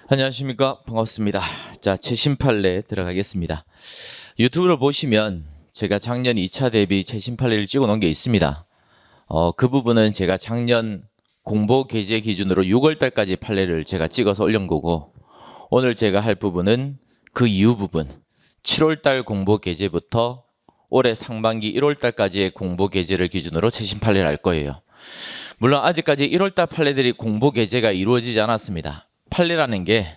안녕하십니까. 반갑습니다. 자, 최신 판례 들어가겠습니다. 유튜브를 보시면 제가 작년 2차 대비 최신 판례를 찍어 놓은 게 있습니다. 그 부분은 제가 작년 공보 게재 기준으로 6월 달까지 판례를 제가 찍어서 올린 거고, 오늘 제가 할 부분은 그 이후 부분, 7월 달 공보 게재부터 올해 상반기 1월 달까지의 공보 게재를 기준으로 최신 판례를 할 거예요. 물론 아직까지 1월 달 판례들이 공보 게재가 이루어지지 않았습니다. 판례라는 게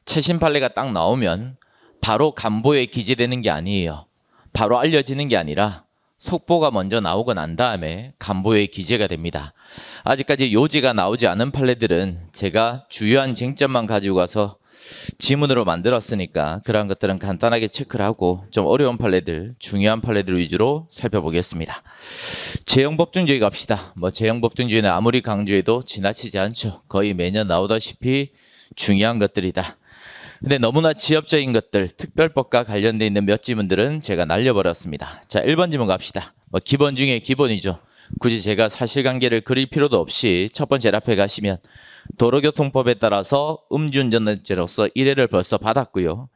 최신 판례가 딱 나오면 바로 간보에 기재되는 게 아니에요. 바로 알려지는 게 아니라 속보가 먼저 나오고 난 다음에 간보에 기재가 됩니다. 아직까지 요지가 나오지 않은 판례들은 제가 주요한 쟁점만 가지고 가서 지문으로 만들었으니까 그러한 것들은 간단하게 체크를 하고 좀 어려운 판례들, 중요한 판례들 위주로 살펴보겠습니다. 재형법정주의 갑시다. 재형법정주의는 아무리 강조해도 지나치지 않죠. 거의 매년 나오다시피 중요한 것들이다. 근데 너무나 지엽적인 것들, 특별법과 관련돼 있는 몇 지문들은 제가 날려버렸습니다. 자, 1번 지문 갑시다. 기본 중에 기본이죠. 굳이 제가 사실관계를 그릴 필요도 없이 첫 번째 앞에 가시면 도로교통법에 따라서 음주운전죄로서 1회를 벌써 받았고요.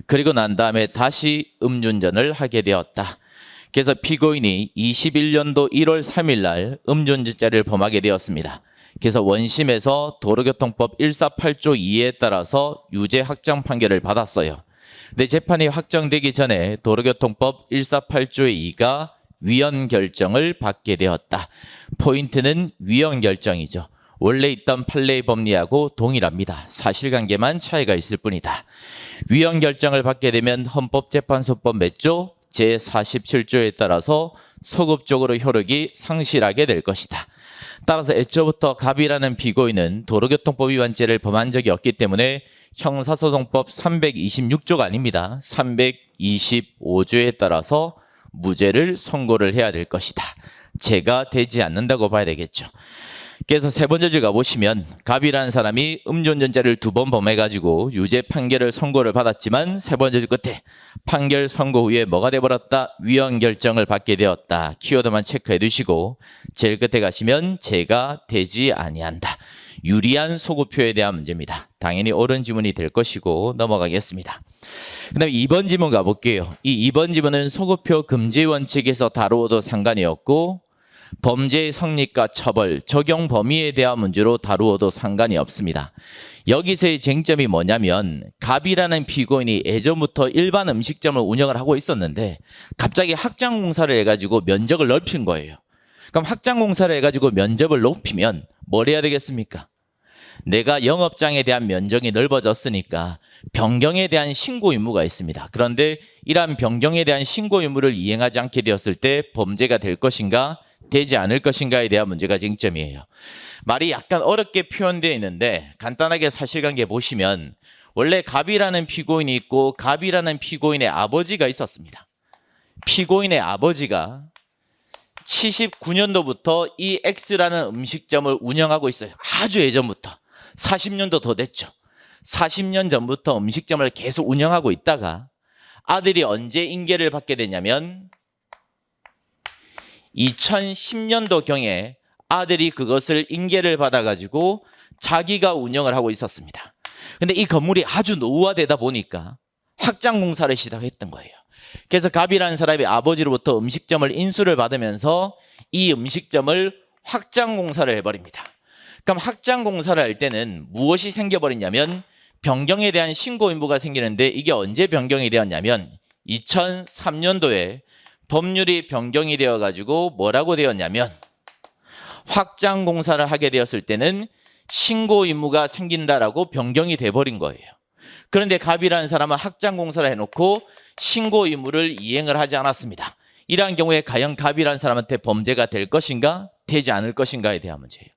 그리고 난 다음에 다시 음주운전을 하게 되었다. 그래서 피고인이 21년도 1월 3일 날 음주운전죄를 범하게 되었습니다. 그래서 원심에서 도로교통법 148조 2에 따라서 유죄 확정 판결을 받았어요. 근데 재판이 확정되기 전에 도로교통법 148조의 2가 위헌 결정을 받게 되었다. 포인트는 위헌 결정이죠. 원래 있던 판례의 법리하고 동일합니다. 사실관계만 차이가 있을 뿐이다. 위헌 결정을 받게 되면 헌법재판소법 몇 조? 제47조에 따라서 소급적으로 효력이 상실하게 될 것이다. 따라서 애초부터 갑이라는 피고인은 도로교통법 위반죄를 범한 적이 없기 때문에 형사소송법 326조가 아닙니다. 325조에 따라서 무죄를 선고를 해야 될 것이다. 죄가 되지 않는다고 봐야 되겠죠. 그래서 세 번째 줄 가보시면 갑이라는 사람이 음주운전죄를 2번 범해가지고 유죄 판결을 선고를 받았지만 세 번째 줄 끝에 판결 선고 후에 뭐가 돼버렸다? 위헌 결정을 받게 되었다. 키워드만 체크해 두시고 제일 끝에 가시면 죄가 되지 아니한다. 유리한 소급표에 대한 문제입니다. 당연히 옳은 지문이 될 것이고 넘어가겠습니다. 그 다음에 2번 지문 가볼게요. 이 2번 지문은 소급표 금지 원칙에서 다루어도 상관이 없고 범죄의 성립과 처벌, 적용 범위에 대한 문제로 다루어도 상관이 없습니다. 여기서의 쟁점이 뭐냐면 갑이라는 피고인이 예전부터 일반 음식점을 운영을 하고 있었는데 갑자기 확장공사를 해가지고 면적을 넓힌 거예요. 그럼 확장공사를 해가지고 면적을 높이면 뭘 해야 되겠습니까? 내가 영업장에 대한 면적이 넓어졌으니까 변경에 대한 신고 의무가 있습니다. 그런데 이러한 변경에 대한 신고 의무를 이행하지 않게 되었을 때 범죄가 될 것인가? 되지 않을 것인가에 대한 문제가 쟁점이에요. 말이 약간 어렵게 표현되어 있는데 간단하게 사실관계 보시면 원래 갑이라는 피고인이 있고 갑이라는 피고인의 아버지가 있었습니다. 피고인의 아버지가 79년도부터 이 X라는 음식점을 운영하고 있어요. 아주 예전부터. 40년도 더 됐죠. 40년 전부터 음식점을 계속 운영하고 있다가 아들이 언제 인계를 받게 되냐면 2010년도경에 아들이 그것을 인계를 받아가지고 자기가 운영을 하고 있었습니다. 근데 이 건물이 아주 노후화되다 보니까 확장공사를 시작했던 거예요. 그래서 갑이라는 사람이 아버지로부터 음식점을 인수를 받으면서 이 음식점을 확장공사를 해버립니다. 그럼 확장공사를 할 때는 무엇이 생겨버리냐면 변경에 대한 신고 의무가 생기는데 이게 언제 변경이 되었냐면 2003년도에 법률이 변경이 되어가지고 뭐라고 되었냐면 확장공사를 하게 되었을 때는 신고 의무가 생긴다라고 변경이 돼버린 거예요. 그런데 갑이라는 사람은 확장공사를 해놓고 신고 의무를 이행을 하지 않았습니다. 이러한 경우에 과연 갑이라는 사람한테 범죄가 될 것인가 되지 않을 것인가에 대한 문제예요.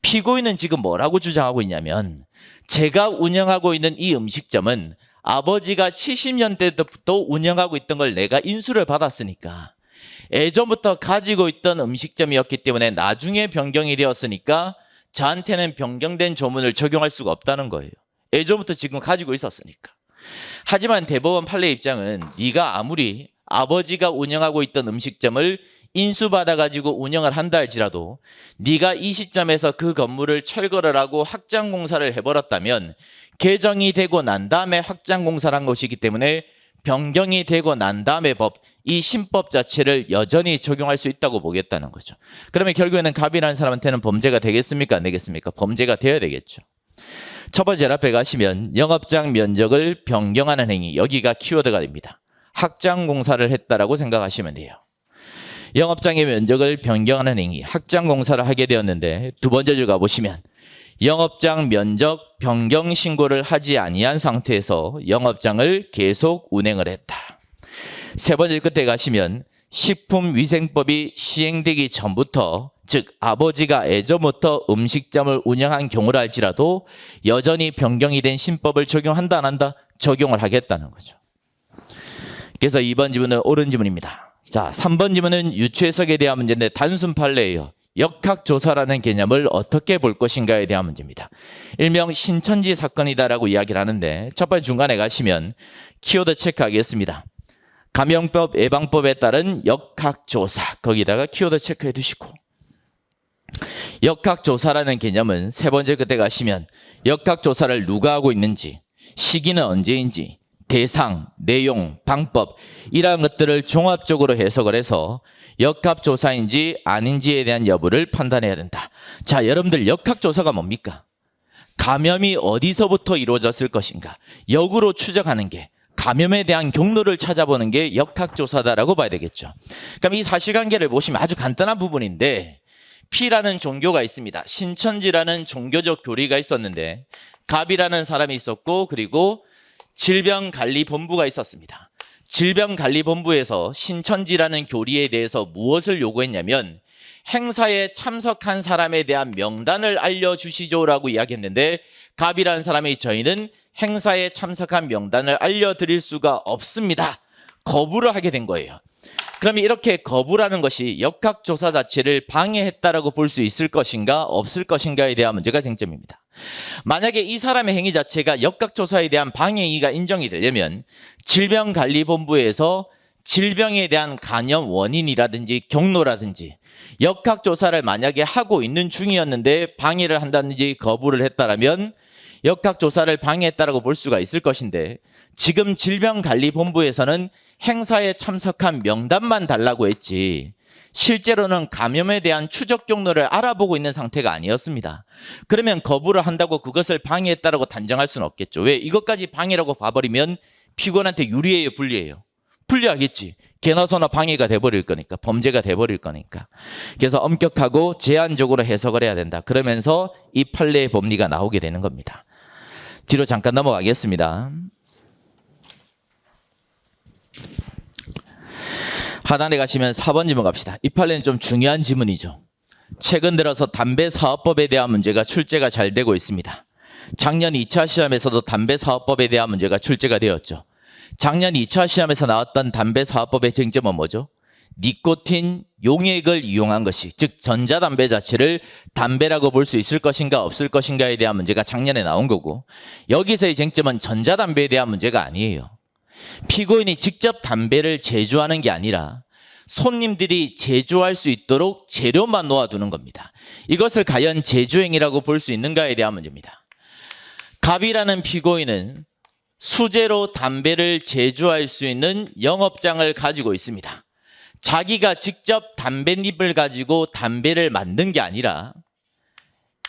피고인은 지금 뭐라고 주장하고 있냐면 제가 운영하고 있는 이 음식점은 아버지가 70년대 때부터 운영하고 있던 걸 내가 인수를 받았으니까 예전부터 가지고 있던 음식점이었기 때문에 나중에 변경이 되었으니까 저한테는 변경된 조문을 적용할 수가 없다는 거예요. 예전부터 지금 가지고 있었으니까. 하지만 대법원 판례 입장은 네가 아무리 아버지가 운영하고 있던 음식점을 인수받아가지고 운영을 한다 할지라도 네가 이 시점에서 그 건물을 철거를 하고 확장공사를 해버렸다면 개정이 되고 난 다음에 확장공사를 한 것이기 때문에 변경이 되고 난 다음에 이 신법 자체를 여전히 적용할 수 있다고 보겠다는 거죠. 그러면 결국에는 갑이라는 사람한테는 범죄가 되겠습니까? 안 되겠습니까? 범죄가 되어야 되겠죠. 첫 번째 앞에 가시면 영업장 면적을 변경하는 행위, 여기가 키워드가 됩니다. 확장공사를 했다라고 생각하시면 돼요. 영업장의 면적을 변경하는 행위, 확장공사를 하게 되었는데 두 번째 줄 가보시면 영업장 면적 변경 신고를 하지 아니한 상태에서 영업장을 계속 운행을 했다. 세 번째 끝에 가시면 식품위생법이 시행되기 전부터, 즉 아버지가 예전부터 음식점을 운영한 경우라 할지라도 여전히 변경이 된 신법을 적용한다 안 한다? 적용을 하겠다는 거죠. 그래서 2번 지문은 옳은 지문입니다. 자, 3번 지문은 유추해석에 대한 문제인데 단순 판례예요. 역학조사라는 개념을 어떻게 볼 것인가에 대한 문제입니다. 일명 신천지 사건이다라고 이야기를 하는데 첫 번째 중간에 가시면 키워드 체크하겠습니다. 감염법 예방법에 따른 역학조사, 거기다가 키워드 체크해 두시고, 역학조사라는 개념은 세 번째 끝에 가시면 역학조사를 누가 하고 있는지, 시기는 언제인지, 대상, 내용, 방법 이러한 것들을 종합적으로 해석을 해서 역학조사인지 아닌지에 대한 여부를 판단해야 된다. 자, 여러분들 역학조사가 뭡니까? 감염이 어디서부터 이루어졌을 것인가, 역으로 추적하는 게, 감염에 대한 경로를 찾아보는 게 역학조사다라고 봐야 되겠죠. 그럼 이 사실관계를 보시면 아주 간단한 부분인데, P라는 종교가 있습니다. 신천지라는 종교적 교리가 있었는데 갑이라는 사람이 있었고, 그리고 질병관리본부가 있었습니다. 질병관리본부에서 신천지라는 교리에 대해서 무엇을 요구했냐면 행사에 참석한 사람에 대한 명단을 알려주시죠라고 이야기했는데 갑이라는 사람이 저희는 행사에 참석한 명단을 알려드릴 수가 없습니다. 거부를 하게 된 거예요. 그러면 이렇게 거부라는 것이 역학조사 자체를 방해했다라고 볼 수 있을 것인가 없을 것인가에 대한 문제가 쟁점입니다. 만약에 이 사람의 행위 자체가 역학조사에 대한 방해 행위가 인정이 되려면 질병관리본부에서 질병에 대한 감염 원인이라든지 경로라든지 역학조사를 만약에 하고 있는 중이었는데 방해를 한다든지 거부를 했다라면 역학조사를 방해했다라고 볼 수가 있을 것인데, 지금 질병관리본부에서는 행사에 참석한 명단만 달라고 했지 실제로는 감염에 대한 추적 경로를 알아보고 있는 상태가 아니었습니다. 그러면 거부를 한다고 그것을 방해했다라고 단정할 수는 없겠죠. 왜? 이것까지 방해라고 봐버리면 피고인한테 유리해요, 불리해요? 불리하겠지. 개나 소나 방해가 돼버릴 거니까, 범죄가 돼버릴 거니까. 그래서 엄격하고 제한적으로 해석을 해야 된다. 그러면서 이 판례의 법리가 나오게 되는 겁니다. 뒤로 잠깐 넘어가겠습니다. 하단에 가시면 4번 지문 갑시다. 이 판례는 좀 중요한 지문이죠. 최근 들어서 담배사업법에 대한 문제가 출제가 잘 되고 있습니다. 작년 2차 시험에서도 담배사업법에 대한 문제가 출제가 되었죠. 작년 2차 시험에서 나왔던 담배사업법의 쟁점은 뭐죠? 니코틴 용액을 이용한 것이, 즉 전자담배 자체를 담배라고 볼 수 있을 것인가 없을 것인가에 대한 문제가 작년에 나온 거고, 여기서의 쟁점은 전자담배에 대한 문제가 아니에요. 피고인이 직접 담배를 제조하는 게 아니라 손님들이 제조할 수 있도록 재료만 놓아두는 겁니다. 이것을 과연 제조행위라고 볼 수 있는가에 대한 문제입니다. 갑이라는 피고인은 수제로 담배를 제조할 수 있는 영업장을 가지고 있습니다. 자기가 직접 담뱃잎을 가지고 담배를 만든 게 아니라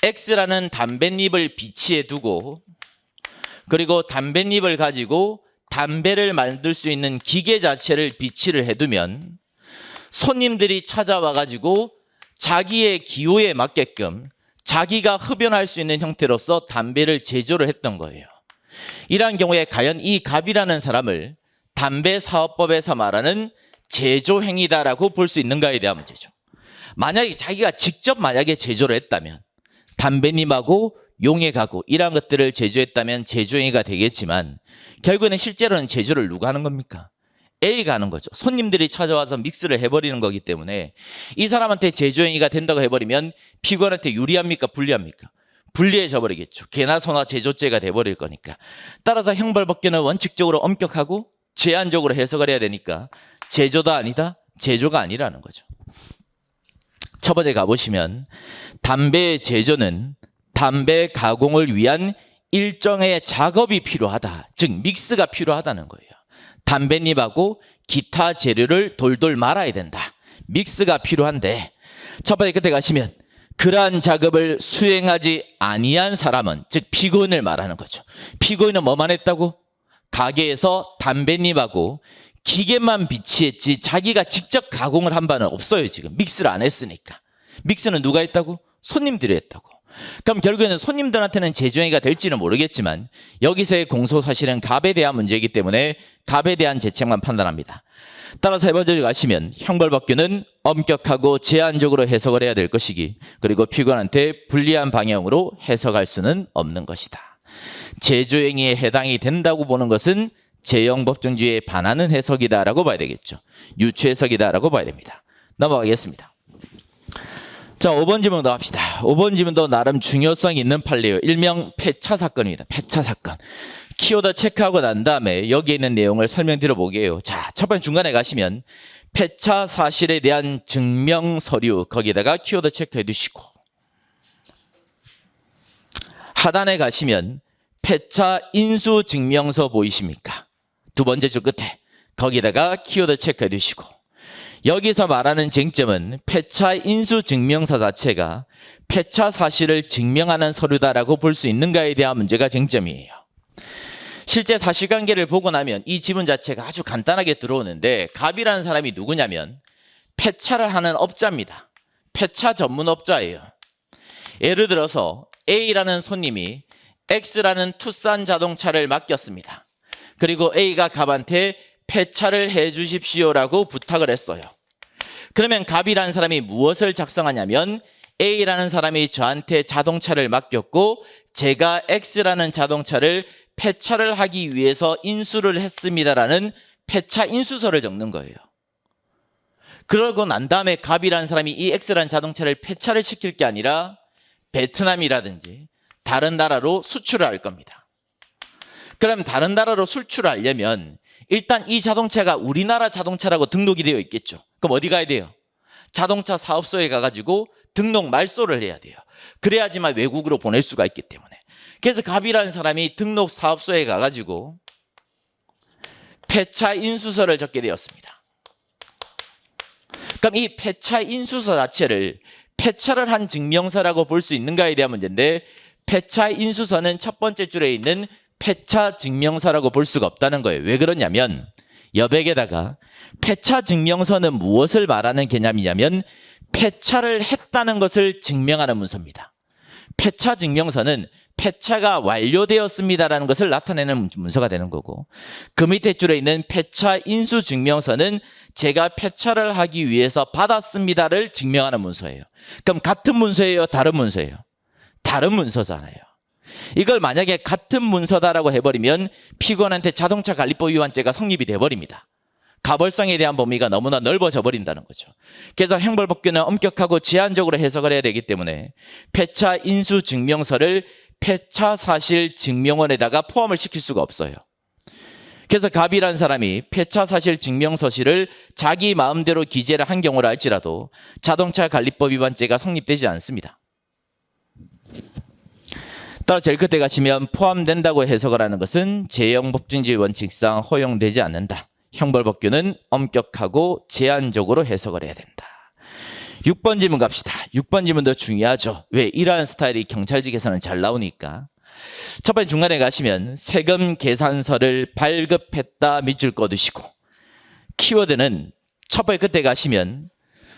X라는 담뱃잎을 비치해 두고, 그리고 담뱃잎을 가지고 담배를 만들 수 있는 기계 자체를 비치를 해두면 손님들이 찾아와 가지고 자기의 기호에 맞게끔 자기가 흡연할 수 있는 형태로서 담배를 제조를 했던 거예요. 이러한 경우에 과연 이 갑이라는 사람을 담배사업법에서 말하는 제조행위다라고 볼 수 있는가에 대한 문제죠. 만약에 자기가 직접 만약에 제조를 했다면, 담배님하고 용액하고 이러한 것들을 제조했다면 제조행위가 되겠지만, 결국에는 실제로는 제조를 누가 하는 겁니까? A가 하는 거죠. 손님들이 찾아와서 믹스를 해버리는 거기 때문에 이 사람한테 제조행위가 된다고 해버리면 피고인한테 유리합니까? 불리합니까? 불리해져 버리겠죠. 개나 소나 제조죄가 돼버릴 거니까. 따라서 형벌법규는 원칙적으로 엄격하고 제한적으로 해석을 해야 되니까 제조도 아니다, 제조가 아니라는 거죠. 첫 번째 가보시면 담배 제조는 담배 가공을 위한 일정의 작업이 필요하다. 즉 믹스가 필요하다는 거예요. 담배잎하고 기타 재료를 돌돌 말아야 된다. 믹스가 필요한데 첫 번째 끝에 가시면 그러한 작업을 수행하지 아니한 사람은 즉 피고인을 말하는 거죠. 피고인은 뭐만 했다고? 가게에서 담배잎하고 기계만 비치했지 자기가 직접 가공을 한 바는 없어요. 지금 믹스를 안 했으니까. 믹스는 누가 했다고? 손님들이 했다고. 그럼 결국에는 손님들한테는 재조행위가 될지는 모르겠지만 여기서의 공소사실은 갑에 대한 문제이기 때문에 갑에 대한 죄책만 판단합니다. 따라서 세 번째 가시면 형벌법규는 엄격하고 제한적으로 해석을 해야 될 것이기 그리고 피고인한테 불리한 방향으로 해석할 수는 없는 것이다. 제조행위에 해당이 된다고 보는 것은 제형법정주의에 반하는 해석이다라고 봐야 되겠죠. 유추해석이다라고 봐야 됩니다. 넘어가겠습니다. 자, 5번 질문도 합시다. 5번 질문도 나름 중요성이 있는 판례예요. 일명 폐차 사건입니다. 폐차 사건. 키워드 체크하고 난 다음에 여기에 있는 내용을 설명드려 보게요. 자, 첫 번째 중간에 가시면 폐차 사실에 대한 증명 서류 거기다가 키워드 체크해 두시고 하단에 가시면 폐차 인수 증명서 보이십니까? 두 번째 줄 끝에 거기다가 키워드 체크해 두시고 여기서 말하는 쟁점은 폐차 인수 증명서 자체가 폐차 사실을 증명하는 서류다라고 볼 수 있는가에 대한 문제가 쟁점이에요. 실제 사실관계를 보고 나면 이 지문 자체가 아주 간단하게 들어오는데 갑이라는 사람이 누구냐면 폐차를 하는 업자입니다. 폐차 전문업자예요. 예를 들어서 A라는 손님이 X라는 투싼 자동차를 맡겼습니다. 그리고 A가 갑한테 폐차를 해 주십시오라고 부탁을 했어요. 그러면 갑이라는 사람이 무엇을 작성하냐면 A라는 사람이 저한테 자동차를 맡겼고 제가 X라는 자동차를 폐차를 하기 위해서 인수를 했습니다라는 폐차 인수서를 적는 거예요. 그러고 난 다음에 갑이라는 사람이 이 X라는 자동차를 폐차를 시킬 게 아니라 베트남이라든지 다른 나라로 수출을 할 겁니다. 그럼 다른 나라로 수출을 하려면 일단 이 자동차가 우리나라 자동차라고 등록이 되어 있겠죠. 그럼 어디 가야 돼요? 자동차 사업소에 가가지고 등록 말소를 해야 돼요. 그래야지만 외국으로 보낼 수가 있기 때문에. 그래서 갑이라는 사람이 등록 사업소에 가가지고 폐차 인수서를 적게 되었습니다. 그럼 이 폐차 인수서 자체를 폐차를 한 증명서라고 볼 수 있는가에 대한 문제인데 폐차 인수서는 첫 번째 줄에 있는 폐차 증명서라고 볼 수가 없다는 거예요. 왜 그러냐면 여백에다가 폐차 증명서는 무엇을 말하는 개념이냐면 폐차를 했다는 것을 증명하는 문서입니다. 폐차 증명서는 폐차가 완료되었습니다라는 것을 나타내는 문서가 되는 거고 그 밑에 줄에 있는 폐차 인수 증명서는 제가 폐차를 하기 위해서 받았습니다를 증명하는 문서예요. 그럼 같은 문서예요? 다른 문서예요? 다른 문서잖아요. 이걸 만약에 같은 문서다라고 해버리면 피고인한테 자동차 관리법 위반죄가 성립이 돼버립니다. 가벌성에 대한 범위가 너무나 넓어져 버린다는 거죠. 그래서 형벌법규는 엄격하고 제한적으로 해석을 해야 되기 때문에 폐차 인수 증명서를 폐차 사실 증명원에다가 포함을 시킬 수가 없어요. 그래서 갑이라는 사람이 폐차 사실 증명서실을 자기 마음대로 기재를 한 경우라 할지라도 자동차 관리법 위반죄가 성립되지 않습니다. 따라 제일 끝에 가시면 포함된다고 해석을 하는 것은 제형법정주의 원칙상 허용되지 않는다. 형벌법규는 엄격하고 제한적으로 해석을 해야 된다. 6번 질문 갑시다. 6번 질문도 중요하죠. 왜? 이러한 스타일이 경찰직에서는 잘 나오니까. 첫 번째 중간에 가시면 세금 계산서를 발급했다 밑줄 꺼두시고 키워드는 첫 번째 끝에 가시면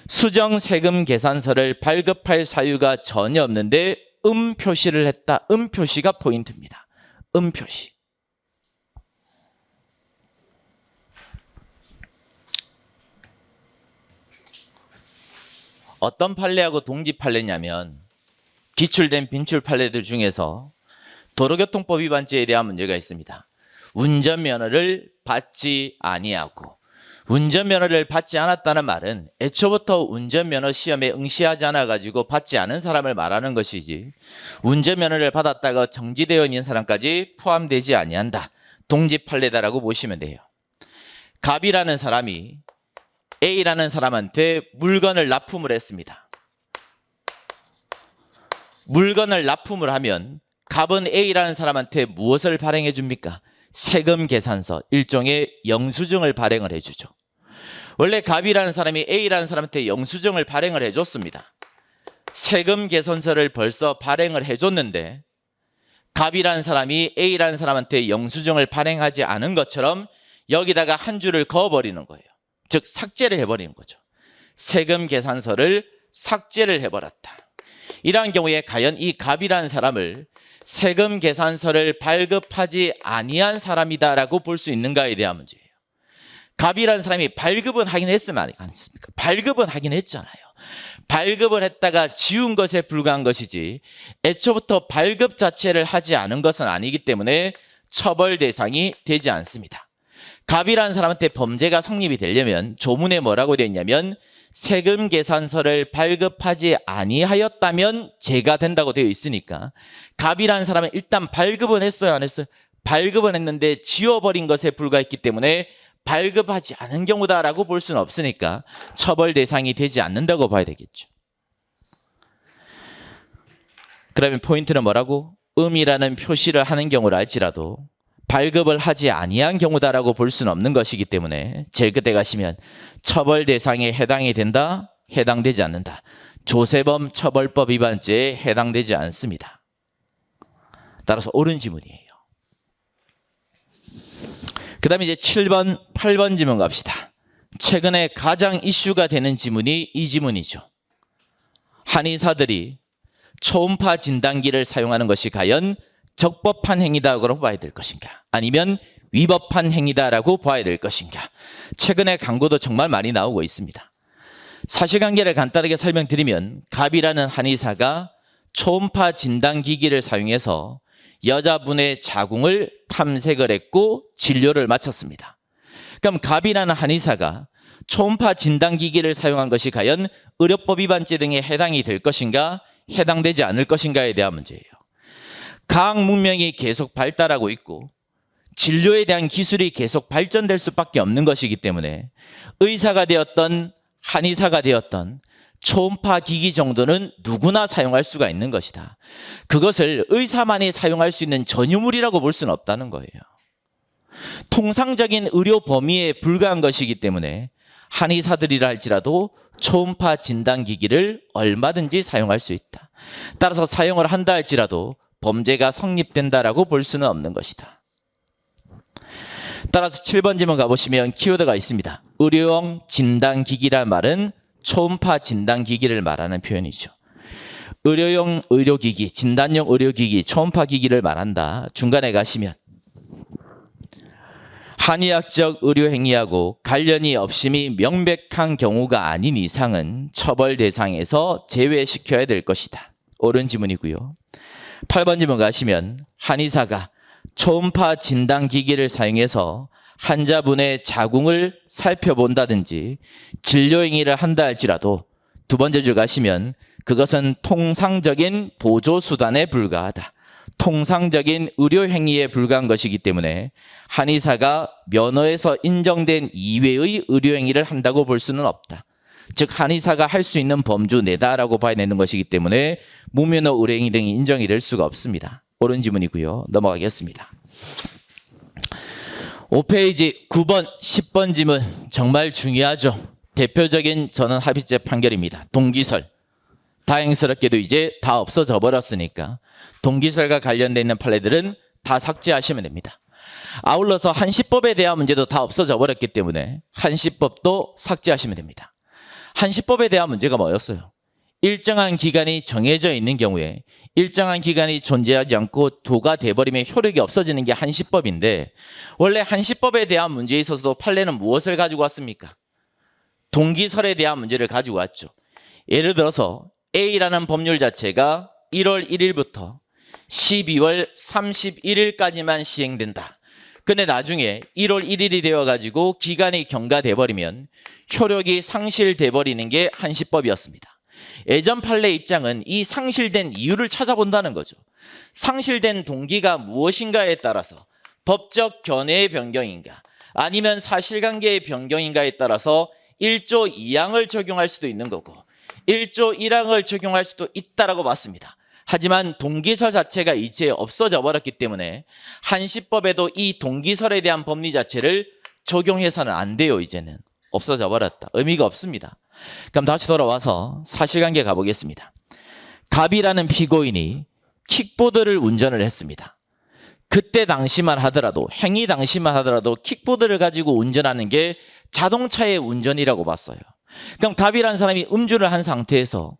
수정 세금 계산서를 발급할 사유가 전혀 없는데 표시를 했다. 표시가 포인트입니다. 표시. 어떤 판례하고 동지 판례냐면 기출된 빈출 판례들 중에서 도로교통법 위반죄에 대한 문제가 있습니다. 운전면허를 받지 아니하고 운전면허를 받지 않았다는 말은 애초부터 운전면허 시험에 응시하지 않아가지고 받지 않은 사람을 말하는 것이지 운전면허를 받았다가 정지되어 있는 사람까지 포함되지 아니한다. 동지 판례다라고 보시면 돼요. 갑이라는 사람이 A라는 사람한테 물건을 납품을 했습니다. 물건을 납품을 하면 갑은 A라는 사람한테 무엇을 발행해 줍니까? 세금 계산서, 일종의 영수증을 발행을 해주죠. 원래 갑이라는 사람이 A라는 사람한테 영수증을 발행을 해줬습니다. 세금 계산서를 벌써 발행을 해줬는데 갑이라는 사람이 A라는 사람한테 영수증을 발행하지 않은 것처럼 여기다가 한 줄을 그어버리는 거예요. 즉 삭제를 해버리는 거죠. 세금 계산서를 삭제를 해버렸다. 이러한 경우에 과연 이 갑이라는 사람을 세금 계산서를 발급하지 아니한 사람이다라고 볼 수 있는가에 대한 문제예요. 갑이라는 사람이 발급은 하긴 했으면 아니겠습니까? 발급은 하긴 했잖아요. 발급을 했다가 지운 것에 불과한 것이지 애초부터 발급 자체를 하지 않은 것은 아니기 때문에 처벌 대상이 되지 않습니다. 갑이라는 사람한테 범죄가 성립이 되려면 조문에 뭐라고 되어 있냐면 세금 계산서를 발급하지 아니하였다면 죄가 된다고 되어 있으니까 갑이라는 사람은 일단 발급은 했어요, 안 했어요? 발급은 했는데 지워버린 것에 불과했기 때문에 발급하지 않은 경우다라고 볼 수는 없으니까 처벌 대상이 되지 않는다고 봐야 되겠죠. 그러면 포인트는 뭐라고? 음이라는 표시를 하는 경우를 알지라도 발급을 하지 아니한 경우다라고 볼 수는 없는 것이기 때문에 제일 끝에 가시면 처벌 대상에 해당이 된다? 해당되지 않는다. 조세범 처벌법 위반죄에 해당되지 않습니다. 따라서 옳은 지문이에요. 그 다음에 이제 7번, 8번 지문 갑시다. 최근에 가장 이슈가 되는 지문이 이 지문이죠. 한의사들이 초음파 진단기를 사용하는 것이 과연 적법한 행위다라고 봐야 될 것인가? 아니면 위법한 행위다라고 봐야 될 것인가? 최근에 광고도 정말 많이 나오고 있습니다. 사실관계를 간단하게 설명드리면 갑이라는 한의사가 초음파 진단기기를 사용해서 여자분의 자궁을 탐색을 했고 진료를 마쳤습니다. 그럼 갑이라는 한의사가 초음파 진단기기를 사용한 것이 과연 의료법 위반죄 등에 해당이 될 것인가? 해당되지 않을 것인가에 대한 문제예요. 과학 문명이 계속 발달하고 있고 진료에 대한 기술이 계속 발전될 수밖에 없는 것이기 때문에 의사가 되었던 한의사가 되었던 초음파 기기 정도는 누구나 사용할 수가 있는 것이다. 그것을 의사만이 사용할 수 있는 전유물이라고 볼 수는 없다는 거예요. 통상적인 의료 범위에 불과한 것이기 때문에 한의사들이라 할지라도 초음파 진단기기를 얼마든지 사용할 수 있다. 따라서 사용을 한다 할지라도 범죄가 성립된다라고 볼 수는 없는 것이다. 따라서 7번 질문 가보시면 키워드가 있습니다. 의료용 진단기기란 말은 초음파 진단기기를 말하는 표현이죠. 의료용 의료기기, 진단용 의료기기, 초음파 기기를 말한다. 중간에 가시면 한의학적 의료행위하고 관련이 없음이 명백한 경우가 아닌 이상은 처벌 대상에서 제외시켜야 될 것이다. 옳은 지문이고요. 8번 질문 가시면 한의사가 초음파 진단기기를 사용해서 환자분의 자궁을 살펴본다든지 진료행위를 한다 할지라도 두 번째 줄 가시면 그것은 통상적인 보조수단에 불과하다. 통상적인 의료행위에 불과한 것이기 때문에 한의사가 면허에서 인정된 이외의 의료행위를 한다고 볼 수는 없다. 즉 한의사가 할 수 있는 범주 내다라고 봐야 되는 것이기 때문에 무면허 의료행위 등이 인정이 될 수가 없습니다. 옳은 지문이고요. 넘어가겠습니다. 5페이지 9번, 10번 지문 정말 중요하죠. 대표적인 저는 합의체 판결입니다. 동기설. 다행스럽게도 이제 다 없어져 버렸으니까 동기설과 관련되어 있는 판례들은 다 삭제하시면 됩니다. 아울러서 한시법에 대한 문제도 다 없어져 버렸기 때문에 한시법도 삭제하시면 됩니다. 한시법에 대한 문제가 뭐였어요? 일정한 기간이 정해져 있는 경우에 일정한 기간이 존재하지 않고 도가 돼버리면 효력이 없어지는 게 한시법인데 원래 한시법에 대한 문제에 있어서도 판례는 무엇을 가지고 왔습니까? 동기설에 대한 문제를 가지고 왔죠. 예를 들어서 A라는 법률 자체가 1월 1일부터 12월 31일까지만 시행된다. 근데 나중에 1월 1일이 되어가지고 기간이 경과돼 버리면 효력이 상실돼 버리는 게 한시법이었습니다. 예전 판례 입장은 이 상실된 이유를 찾아본다는 거죠. 상실된 동기가 무엇인가에 따라서 법적 견해의 변경인가 아니면 사실관계의 변경인가에 따라서 1조 2항을 적용할 수도 있는 거고 1조 1항을 적용할 수도 있다라고 봤습니다. 하지만 동기설 자체가 이제 없어져 버렸기 때문에 한시법에도 이 동기설에 대한 법리 자체를 적용해서는 안 돼요. 이제는 없어져 버렸다. 의미가 없습니다. 그럼 다시 돌아와서 사실관계 가보겠습니다. 갑이라는 피고인이 킥보드를 운전을 했습니다. 그때 당시만 하더라도, 행위 당시만 하더라도 킥보드를 가지고 운전하는 게 자동차의 운전이라고 봤어요. 그럼 갑이라는 사람이 음주를 한 상태에서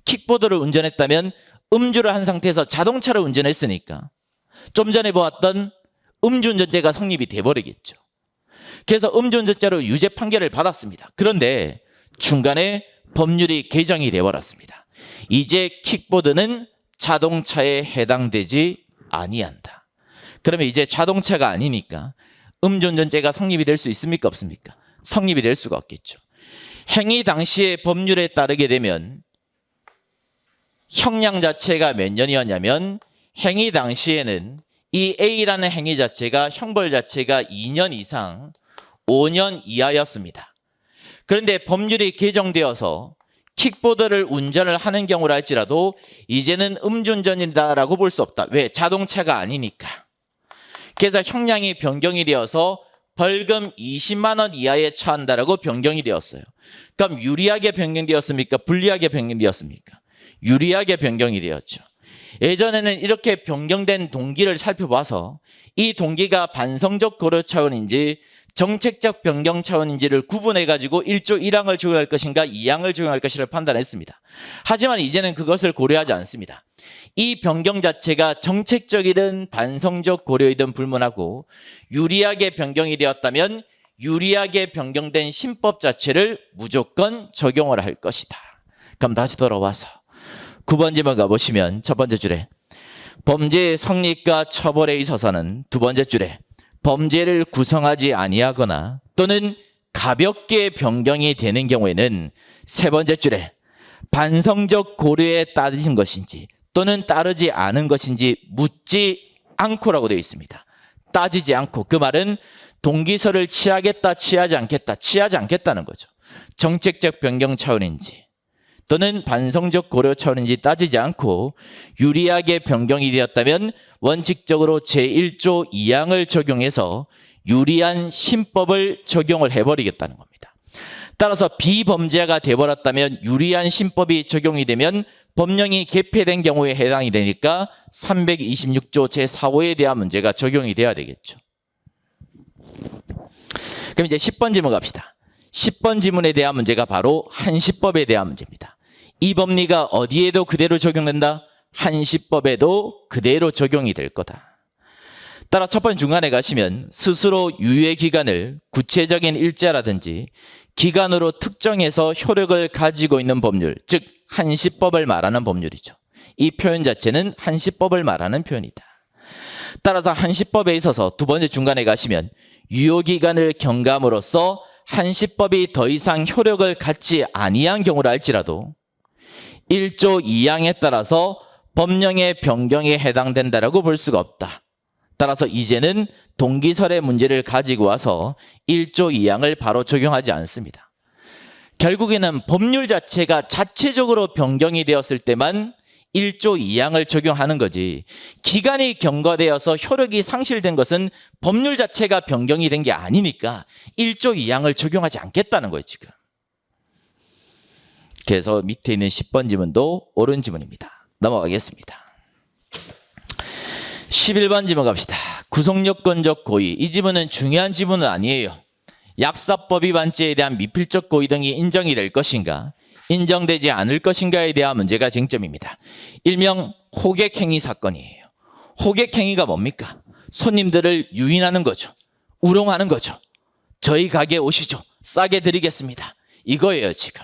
킥보드를 운전했다면 음주를 한 상태에서 자동차를 운전했으니까 좀 전에 보았던 음주운전죄가 성립이 돼버리겠죠. 그래서 음주운전죄로 유죄 판결을 받았습니다. 그런데 중간에 법률이 개정이 돼버렸습니다. 이제 킥보드는 자동차에 해당되지 아니한다. 그러면 이제 자동차가 아니니까 음주운전죄가 성립이 될 수 있습니까? 없습니까? 성립이 될 수가 없겠죠. 행위 당시의 법률에 따르게 되면 형량 자체가 몇 년이었냐면 행위 당시에는 이 A라는 행위 자체가 형벌 자체가 2년 이상 5년 이하였습니다. 그런데 법률이 개정되어서 킥보드를 운전을 하는 경우를 할지라도 이제는 음주운전이다라고 볼 수 없다. 왜? 자동차가 아니니까. 그래서 형량이 변경이 되어서 벌금 20만 원 이하에 처한다라고 변경이 되었어요. 그럼 유리하게 변경되었습니까? 불리하게 변경되었습니까? 유리하게 변경이 되었죠. 예전에는 이렇게 변경된 동기를 살펴봐서 이 동기가 반성적 고려 차원인지 정책적 변경 차원인지를 구분해가지고 1조 1항을 적용할 것인가 2항을 적용할 것인가를 판단했습니다. 하지만 이제는 그것을 고려하지 않습니다. 이 변경 자체가 정책적이든 반성적 고려이든 불문하고 유리하게 변경이 되었다면 유리하게 변경된 신법 자체를 무조건 적용을 할 것이다. 그럼 다시 돌아와서 9번 질문 가보시면 첫 번째 줄에 범죄의 성립과 처벌에 있어서는 두 번째 줄에 범죄를 구성하지 아니하거나 또는 가볍게 변경이 되는 경우에는 세 번째 줄에 반성적 고려에 따르신 것인지 또는 따르지 않은 것인지 묻지 않고라고 되어 있습니다. 따지지 않고, 그 말은 동기설을 취하겠다, 취하지 않겠다, 취하지 않겠다는 거죠. 정책적 변경 차원인지 또는 반성적 고려 차원인지 따지지 않고 유리하게 변경이 되었다면 원칙적으로 제1조 2항을 적용해서 유리한 신법을 적용을 해버리겠다는 겁니다. 따라서 비범죄가 되어버렸다면 유리한 신법이 적용이 되면 법령이 개폐된 경우에 해당이 되니까 326조 제4호에 대한 문제가 적용이 돼야 되겠죠. 그럼 이제 10번 질문 갑시다. 10번 질문에 대한 문제가 바로 한시법에 대한 문제입니다. 이 법리가 어디에도 그대로 적용된다? 한시법에도 그대로 적용이 될 거다. 따라 첫 번째 중간에 가시면 스스로 유예 기간을 구체적인 일자라든지 기간으로 특정해서 효력을 가지고 있는 법률, 즉 한시법을 말하는 법률이죠. 이 표현 자체는 한시법을 말하는 표현이다. 따라서 한시법에 있어서 두 번째 중간에 가시면 유효기간을 경감으로써 한시법이 더 이상 효력을 갖지 아니한 경우를 알지라도 1조 2항에 따라서 법령의 변경에 해당된다라고 볼 수가 없다. 따라서 이제는 동기설의 문제를 가지고 와서 1조 2항을 바로 적용하지 않습니다. 결국에는 법률 자체가 자체적으로 변경이 되었을 때만 1조 2항을 적용하는 거지, 기간이 경과되어서 효력이 상실된 것은 법률 자체가 변경이 된 게 아니니까 1조 2항을 적용하지 않겠다는 거예요, 지금. 그래서 밑에 있는 10번 지문도 옳은 지문입니다. 넘어가겠습니다. 11번 지문 갑시다. 구속요건적 고의. 이 지문은 중요한 지문은 아니에요. 약사법 위반죄에 대한 미필적 고의 등이 인정이 될 것인가, 인정되지 않을 것인가에 대한 문제가 쟁점입니다. 일명 호객행위 사건이에요. 호객행위가 뭡니까? 손님들을 유인하는 거죠. 우롱하는 거죠. 저희 가게에 오시죠. 싸게 드리겠습니다. 이거예요, 지금.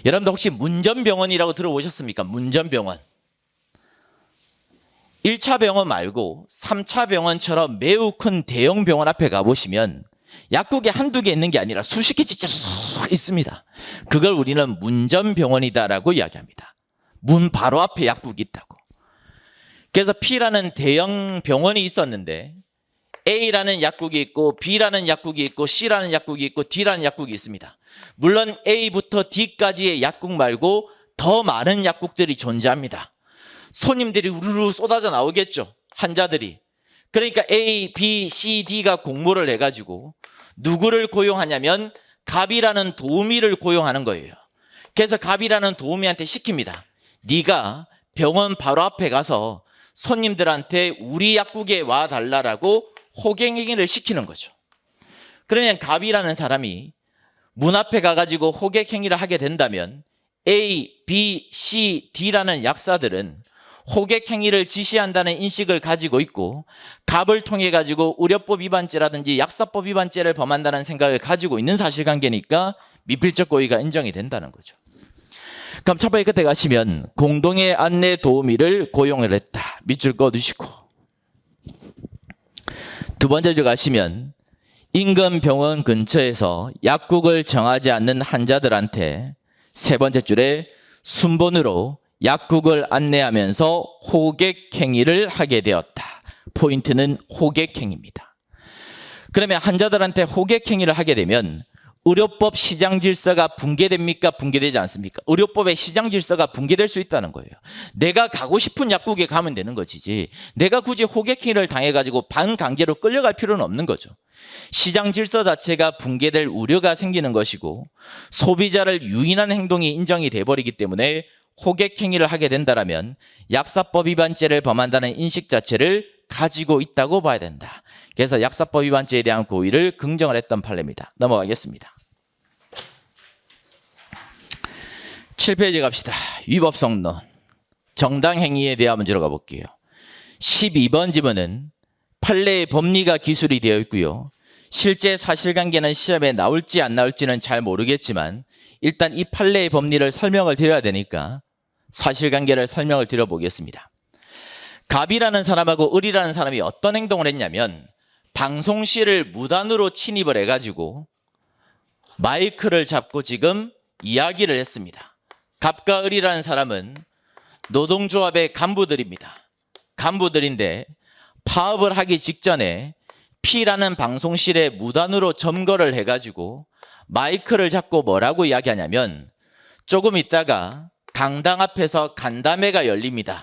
여러분들 혹시 문전병원이라고 들어보셨습니까? 문전병원. 1차 병원 말고 3차 병원처럼 매우 큰 대형 병원 앞에 가보시면 약국이 한두 개 있는 게 아니라 수십 개 진짜 있습니다. 그걸 우리는 문전병원이다라고 이야기합니다. 문 바로 앞에 약국이 있다고. 그래서 P라는 대형 병원이 있었는데 A라는 약국이 있고 B라는 약국이 있고 C라는 약국이 있고 D라는 약국이 있습니다. 물론 A부터 D까지의 약국 말고 더 많은 약국들이 존재합니다. 손님들이 우르르 쏟아져 나오겠죠. 환자들이. 그러니까 A, B, C, D가 공모를 해가지고 누구를 고용하냐면 갑이라는 도우미를 고용하는 거예요. 그래서 갑이라는 도우미한테 시킵니다. 네가 병원 바로 앞에 가서 손님들한테 우리 약국에 와달라고 호객행위를 시키는 거죠. 그러면 갑이라는 사람이 문 앞에 가가지고 호객행위를 하게 된다면 A, B, C, D라는 약사들은 호객행위를 지시한다는 인식을 가지고 있고 갑을 통해 가지고 의료법 위반죄라든지 약사법 위반죄를 범한다는 생각을 가지고 있는 사실관계니까 미필적 고의가 인정이 된다는 거죠. 그럼 첫 번째 끝에 가시면 공동의 안내 도우미를 고용을 했다. 밑줄 꺼두시고 두 번째 줄 가시면 인근 병원 근처에서 약국을 정하지 않는 환자들한테 세 번째 줄에 순번으로 약국을 안내하면서 호객행위를 하게 되었다. 포인트는 호객행위입니다. 그러면 환자들한테 호객행위를 하게 되면 의료법 시장 질서가 붕괴됩니까? 붕괴되지 않습니까? 의료법의 시장 질서가 붕괴될 수 있다는 거예요. 내가 가고 싶은 약국에 가면 되는 것이지 내가 굳이 호객행위를 당해가지고 반강제로 끌려갈 필요는 없는 거죠. 시장 질서 자체가 붕괴될 우려가 생기는 것이고 소비자를 유인한 행동이 인정이 돼버리기 때문에 호객행위를 하게 된다면 약사법 위반죄를 범한다는 인식 자체를 가지고 있다고 봐야 된다. 그래서 약사법 위반죄에 대한 고의를 긍정을 했던 판례입니다. 넘어가겠습니다. 7페이지 갑시다. 위법성론. 정당행위에 대한 문제로 가볼게요. 12번 지문은 판례의 법리가 기술이 되어 있고요. 실제 사실관계는 시험에 나올지 안 나올지는 잘 모르겠지만 일단 이 판례의 법리를 설명을 드려야 되니까 사실관계를 설명을 드려보겠습니다. 갑이라는 사람하고 을이라는 사람이 어떤 행동을 했냐면 방송실을 무단으로 침입을 해가지고 마이크를 잡고 지금 이야기를 했습니다. 갑과 을이라는 사람은 노동조합의 간부들입니다. 간부들인데 파업을 하기 직전에 P라는 방송실에 무단으로 점거를 해가지고 마이크를 잡고 뭐라고 이야기하냐면 조금 있다가 강당 앞에서 간담회가 열립니다.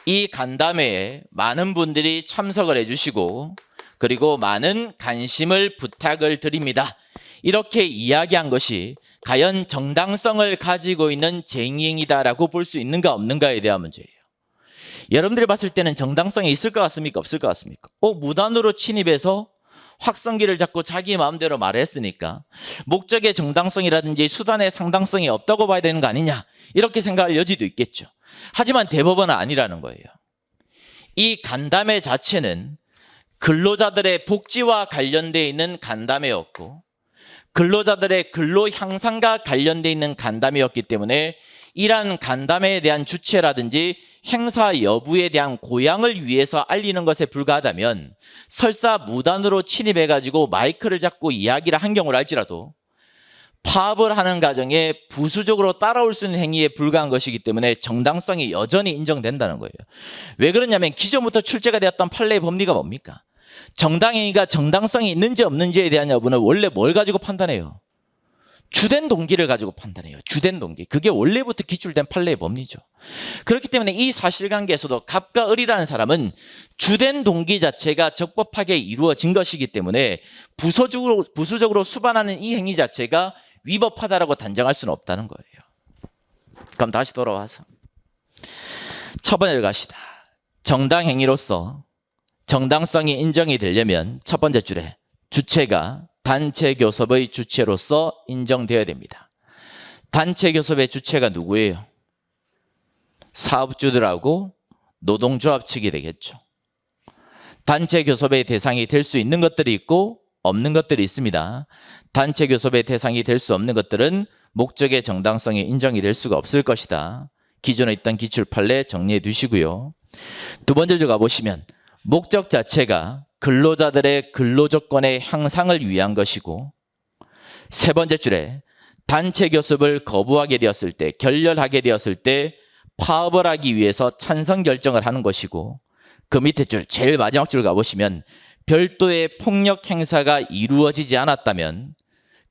이 간담회에 많은 분들이 참석을 해주시고 그리고 많은 관심을 부탁을 드립니다. 이렇게 이야기한 것이 과연 정당성을 가지고 있는 쟁의행위다라고 볼 수 있는가 없는가에 대한 문제예요. 여러분들이 봤을 때는 정당성이 있을 것 같습니까? 없을 것 같습니까? 무단으로 침입해서 확성기를 잡고 자기 마음대로 말했으니까 목적의 정당성이라든지 수단의 상당성이 없다고 봐야 되는 거 아니냐 이렇게 생각할 여지도 있겠죠. 하지만 대법원은 아니라는 거예요. 이 간담회 자체는 근로자들의 복지와 관련되어 있는 간담회였고 근로자들의 근로 향상과 관련되어 있는 간담회였기 때문에 이러한 간담회에 대한 주체라든지 행사 여부에 대한 고양을 위해서 알리는 것에 불과하다면 설사 무단으로 침입해가지고 마이크를 잡고 이야기를 한 경우를 알지라도 파업을 하는 과정에 부수적으로 따라올 수 있는 행위에 불과한 것이기 때문에 정당성이 여전히 인정된다는 거예요. 왜 그러냐면 기존부터 출제가 되었던 판례의 법리가 뭡니까? 정당행위가 정당성이 있는지 없는지에 대한 여부는 원래 뭘 가지고 판단해요? 주된 동기를 가지고 판단해요. 주된 동기. 그게 원래부터 기출된 판례의 법리죠. 그렇기 때문에 이 사실관계에서도 갑과 을이라는 사람은 주된 동기 자체가 적법하게 이루어진 것이기 때문에 부수적으로 수반하는 이 행위 자체가 위법하다라고 단정할 수는 없다는 거예요. 그럼 다시 돌아와서 첫 번째로 갑시다. 정당행위로서 정당성이 인정이 되려면 첫 번째 줄에 주체가 단체 교섭의 주체로서 인정되어야 됩니다. 단체 교섭의 주체가 누구예요? 사업주들하고 노동조합 측이 되겠죠. 단체 교섭의 대상이 될 수 있는 것들이 있고 없는 것들이 있습니다. 단체 교섭의 대상이 될 수 없는 것들은 목적의 정당성이 인정이 될 수가 없을 것이다. 기존에 있던 기출 판례 정리해 두시고요. 두 번째 줄 가보시면 목적 자체가 근로자들의 근로조건의 향상을 위한 것이고 세 번째 줄에 단체 교섭을 거부하게 되었을 때 결렬하게 되었을 때 파업을 하기 위해서 찬성 결정을 하는 것이고 그 밑에 줄 제일 마지막 줄 가보시면 별도의 폭력 행사가 이루어지지 않았다면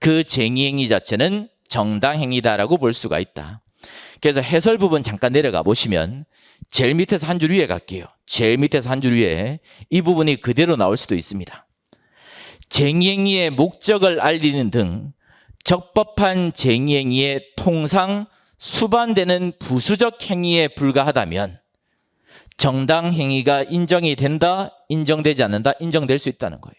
그 쟁의행위 자체는 정당행위다라고 볼 수가 있다. 그래서 해설 부분 잠깐 내려가 보시면 제일 밑에서 한 줄 위에 갈게요. 제일 밑에서 한 줄 위에 이 부분이 그대로 나올 수도 있습니다. 쟁의행위의 목적을 알리는 등 적법한 쟁의행위에 통상 수반되는 부수적 행위에 불과하다면 정당 행위가 인정이 된다, 인정되지 않는다, 인정될 수 있다는 거예요.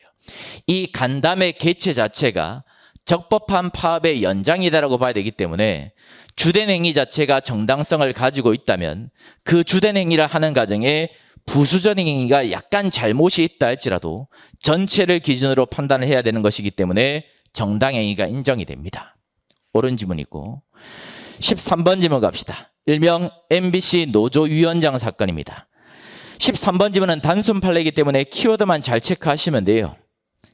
이 간담회 개최 자체가 적법한 파업의 연장이다라고 봐야 되기 때문에 주된 행위 자체가 정당성을 가지고 있다면 그 주된 행위를 하는 과정에 부수적 행위가 약간 잘못이 있다 할지라도 전체를 기준으로 판단을 해야 되는 것이기 때문에 정당 행위가 인정이 됩니다. 옳은 지문이고 13번 지문 갑시다. 일명 MBC 노조위원장 사건입니다. 13번 지문은 단순 판례이기 때문에 키워드만 잘 체크하시면 돼요.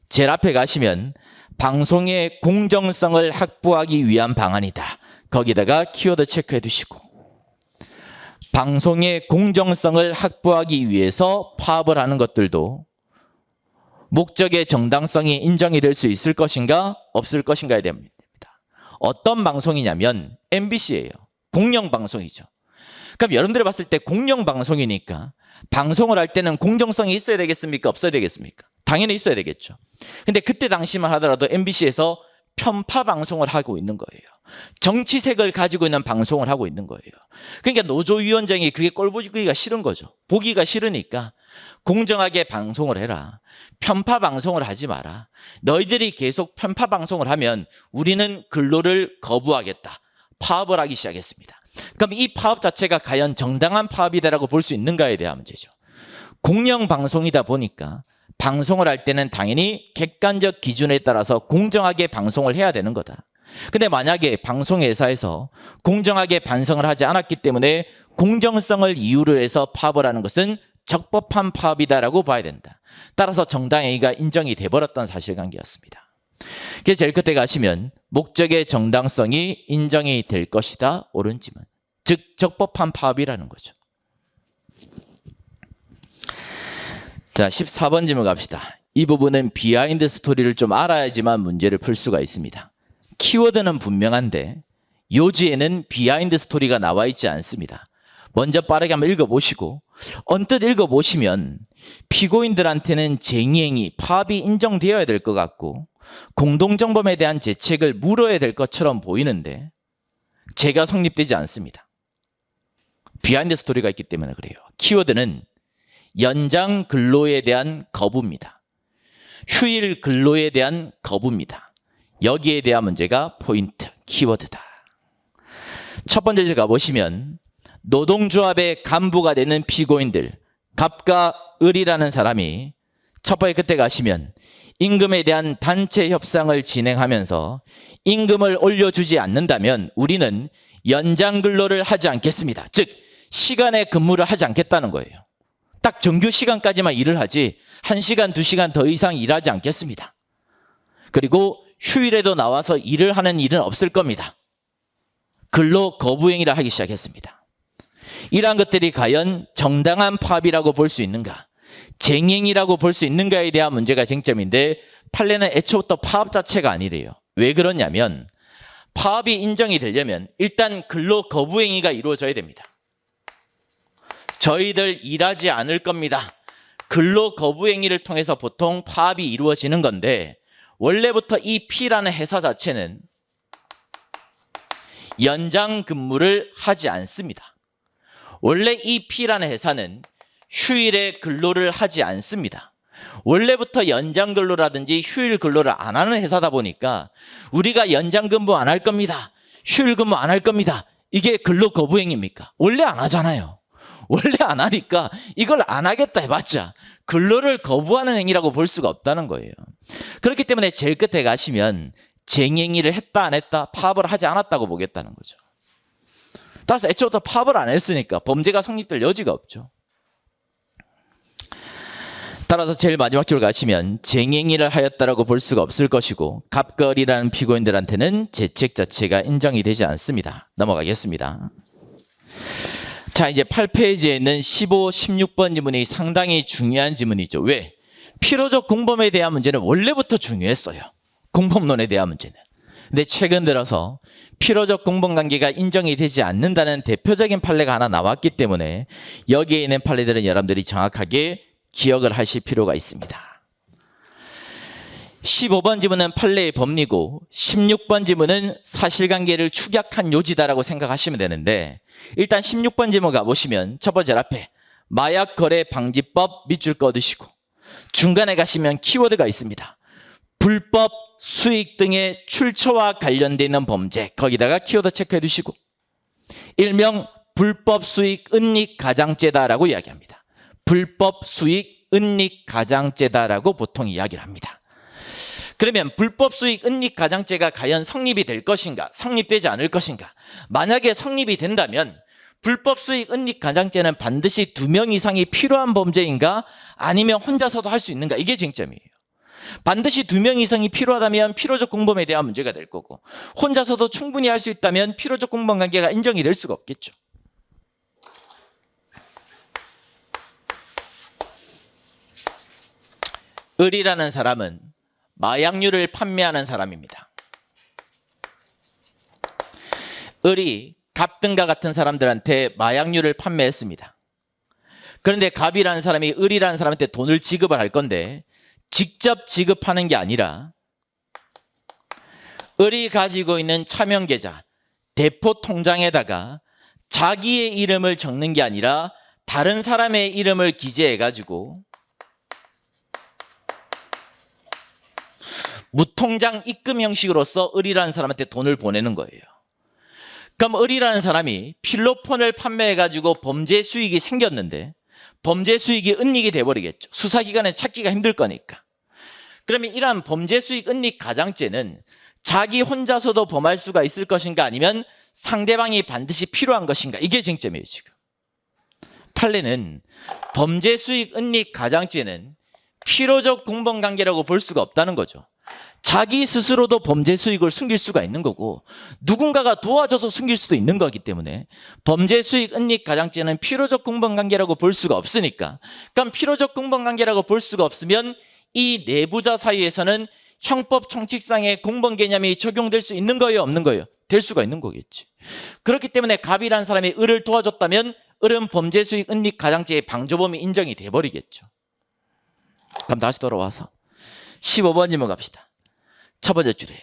제일 앞에 가시면 방송의 공정성을 확보하기 위한 방안이다. 거기다가 키워드 체크해 두시고 방송의 공정성을 확보하기 위해서 파업을 하는 것들도 목적의 정당성이 인정이 될 수 있을 것인가 없을 것인가에 됩니다. 어떤 방송이냐면 MBC예요. 공영방송이죠. 그럼 여러분들이 봤을 때 공영방송이니까 방송을 할 때는 공정성이 있어야 되겠습니까? 없어야 되겠습니까? 당연히 있어야 되겠죠. 근데 그때 당시만 하더라도 MBC에서 편파 방송을 하고 있는 거예요. 정치색을 가지고 있는 방송을 하고 있는 거예요. 그러니까 노조위원장이 그게 꼴 보기가 싫은 거죠. 보기가 싫으니까 공정하게 방송을 해라. 편파 방송을 하지 마라. 너희들이 계속 편파 방송을 하면 우리는 근로를 거부하겠다. 파업을 하기 시작했습니다. 그럼 이 파업 자체가 과연 정당한 파업이다라고 볼 수 있는가에 대한 문제죠. 공영방송이다 보니까 방송을 할 때는 당연히 객관적 기준에 따라서 공정하게 방송을 해야 되는 거다. 근데 만약에 방송회사에서 공정하게 반성을 하지 않았기 때문에 공정성을 이유로 해서 파업을 하는 것은 적법한 파업이다라고 봐야 된다. 따라서 정당행위가 인정이 돼버렸던 사실관계였습니다. 그래서 제일 끝에 가시면 목적의 정당성이 인정이 될 것이다. 옳은 지문. 즉 적법한 파업이라는 거죠. 자, 14번 질문 갑시다. 이 부분은 비하인드 스토리를 좀 알아야지만 문제를 풀 수가 있습니다. 키워드는 분명한데 요지에는 비하인드 스토리가 나와 있지 않습니다. 먼저 빠르게 한번 읽어보시고 언뜻 읽어보시면 피고인들한테는 쟁의행위, 파업이 인정되어야 될 것 같고 공동정범에 대한 재책을 물어야 될 것처럼 보이는데 제가 성립되지 않습니다. 비하인드 스토리가 있기 때문에 그래요. 키워드는 연장 근로에 대한 거부입니다. 휴일 근로에 대한 거부입니다. 여기에 대한 문제가 포인트, 키워드다. 첫 번째 줄 가보시면 노동조합의 간부가 되는 피고인들, 갑과 을이라는 사람이 첫 번째 끝에 가시면 임금에 대한 단체 협상을 진행하면서 임금을 올려주지 않는다면 우리는 연장 근로를 하지 않겠습니다. 즉 시간에 근무를 하지 않겠다는 거예요. 딱 정규 시간까지만 일을 하지 1시간, 2시간 더 이상 일하지 않겠습니다. 그리고 휴일에도 나와서 일을 하는 일은 없을 겁니다. 근로 거부행위를 하기 시작했습니다. 이러한 것들이 과연 정당한 파업이라고 볼 수 있는가, 쟁행이라고 볼 수 있는가에 대한 문제가 쟁점인데 판례는 애초부터 파업 자체가 아니래요. 왜 그러냐면 파업이 인정이 되려면 일단 근로 거부행위가 이루어져야 됩니다. 저희들 일하지 않을 겁니다. 근로 거부행위를 통해서 보통 파업이 이루어지는 건데 원래부터 이 P라는 회사 자체는 연장 근무를 하지 않습니다. 원래 이 P라는 회사는 휴일에 근로를 하지 않습니다. 원래부터 연장 근로라든지 휴일 근로를 안 하는 회사다 보니까 우리가 연장 근무 안 할 겁니다. 휴일 근무 안 할 겁니다. 이게 근로 거부행위입니까? 원래 안 하잖아요. 원래 안 하니까 이걸 안 하겠다 해봤자 근로를 거부하는 행위라고 볼 수가 없다는 거예요. 그렇기 때문에 제일 끝에 가시면 쟁행위를 했다 안 했다, 파업을 하지 않았다고 보겠다는 거죠. 따라서 애초부터 파업을 안 했으니까 범죄가 성립될 여지가 없죠. 따라서 제일 마지막 줄 가시면 쟁행위를 하였다라고 볼 수가 없을 것이고 갑걸이라는 피고인들한테는 재책 자체가 인정이 되지 않습니다. 넘어가겠습니다. 자, 이제 8페이지에 있는 15, 16번 지문이 상당히 중요한 지문이죠. 왜? 필요적 공범에 대한 문제는 원래부터 중요했어요. 공범론에 대한 문제는. 근데 최근 들어서 필요적 공범관계가 인정이 되지 않는다는 대표적인 판례가 하나 나왔기 때문에 여기에 있는 판례들은 여러분들이 정확하게 기억을 하실 필요가 있습니다. 15번 지문은 판례의 법리고 16번 지문은 사실관계를 축약한 요지다라고 생각하시면 되는데, 일단 16번 지문 가보시면 첫 번째 앞에 마약 거래 방지법 밑줄 꺼두시고 중간에 가시면 키워드가 있습니다. 불법 수익 등의 출처와 관련되어 있는 범죄, 거기다가 키워드 체크해 두시고 일명 불법 수익 은닉 가장죄다라고 이야기합니다. 불법 수익 은닉 가장죄다라고 보통 이야기를 합니다. 그러면 불법 수익 은닉 가장죄가 과연 성립이 될 것인가, 성립되지 않을 것인가? 만약에 성립이 된다면 불법 수익 은닉 가장죄는 반드시 2명 이상이 필요한 범죄인가, 아니면 혼자서도 할 수 있는가? 이게 쟁점이에요. 반드시 2명 이상이 필요하다면 필요적 공범에 대한 문제가 될 거고, 혼자서도 충분히 할 수 있다면 필요적 공범 관계가 인정이 될 수가 없겠죠. 을이라는 사람은 마약류를 판매하는 사람입니다. 을이 갑등과 같은 사람들한테 마약류를 판매했습니다. 그런데 갑이라는 사람이 을이라는 사람한테 돈을 지급을 할 건데 직접 지급하는 게 아니라 을이 가지고 있는 차명계좌, 대포 통장에다가 자기의 이름을 적는 게 아니라 다른 사람의 이름을 기재해가지고 무통장 입금 형식으로서 을이라는 사람한테 돈을 보내는 거예요. 그럼 을이라는 사람이 필로폰을 판매해가지고 범죄 수익이 생겼는데 범죄 수익이 은닉이 돼버리겠죠. 수사기관에 찾기가 힘들 거니까. 그러면 이러한 범죄 수익 은닉 가장죄는 자기 혼자서도 범할 수가 있을 것인가, 아니면 상대방이 반드시 필요한 것인가, 이게 쟁점이에요. 지금 판례는 범죄 수익 은닉 가장죄는 필요적 공범관계라고 볼 수가 없다는 거죠. 자기 스스로도 범죄 수익을 숨길 수가 있는 거고 누군가가 도와줘서 숨길 수도 있는 거기 때문에 범죄 수익 은닉 가장죄는 필요적 공범관계라고 볼 수가 없으니까, 그럼 필요적 공범관계라고 볼 수가 없으면 이 내부자 사이에서는 형법 총칙상의 공범 개념이 적용될 수 있는 거예요, 없는 거예요? 될 수가 있는 거겠지. 그렇기 때문에 갑이라는 사람이 을을 도와줬다면 을은 범죄 수익 은닉 가장죄의 방조범이 인정이 돼버리겠죠. 그럼 다시 돌아와서 15번 질문 갑시다. 첫 번째 줄에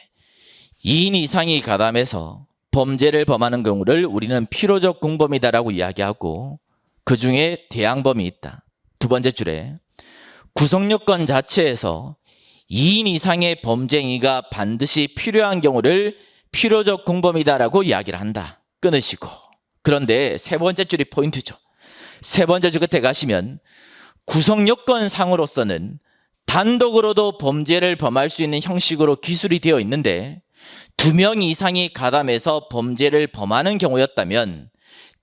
2인 이상이 가담해서 범죄를 범하는 경우를 우리는 필요적 공범이다라고 이야기하고 그 중에 대항범이 있다. 두 번째 줄에 구성요건 자체에서 2인 이상의 범죄행위가 반드시 필요한 경우를 필요적 공범이다라고 이야기를 한다. 끊으시고, 그런데 세 번째 줄이 포인트죠. 세 번째 줄 끝에 가시면 구성요건 상으로서는 단독으로도 범죄를 범할 수 있는 형식으로 기술이 되어 있는데 2명 이상이 가담해서 범죄를 범하는 경우였다면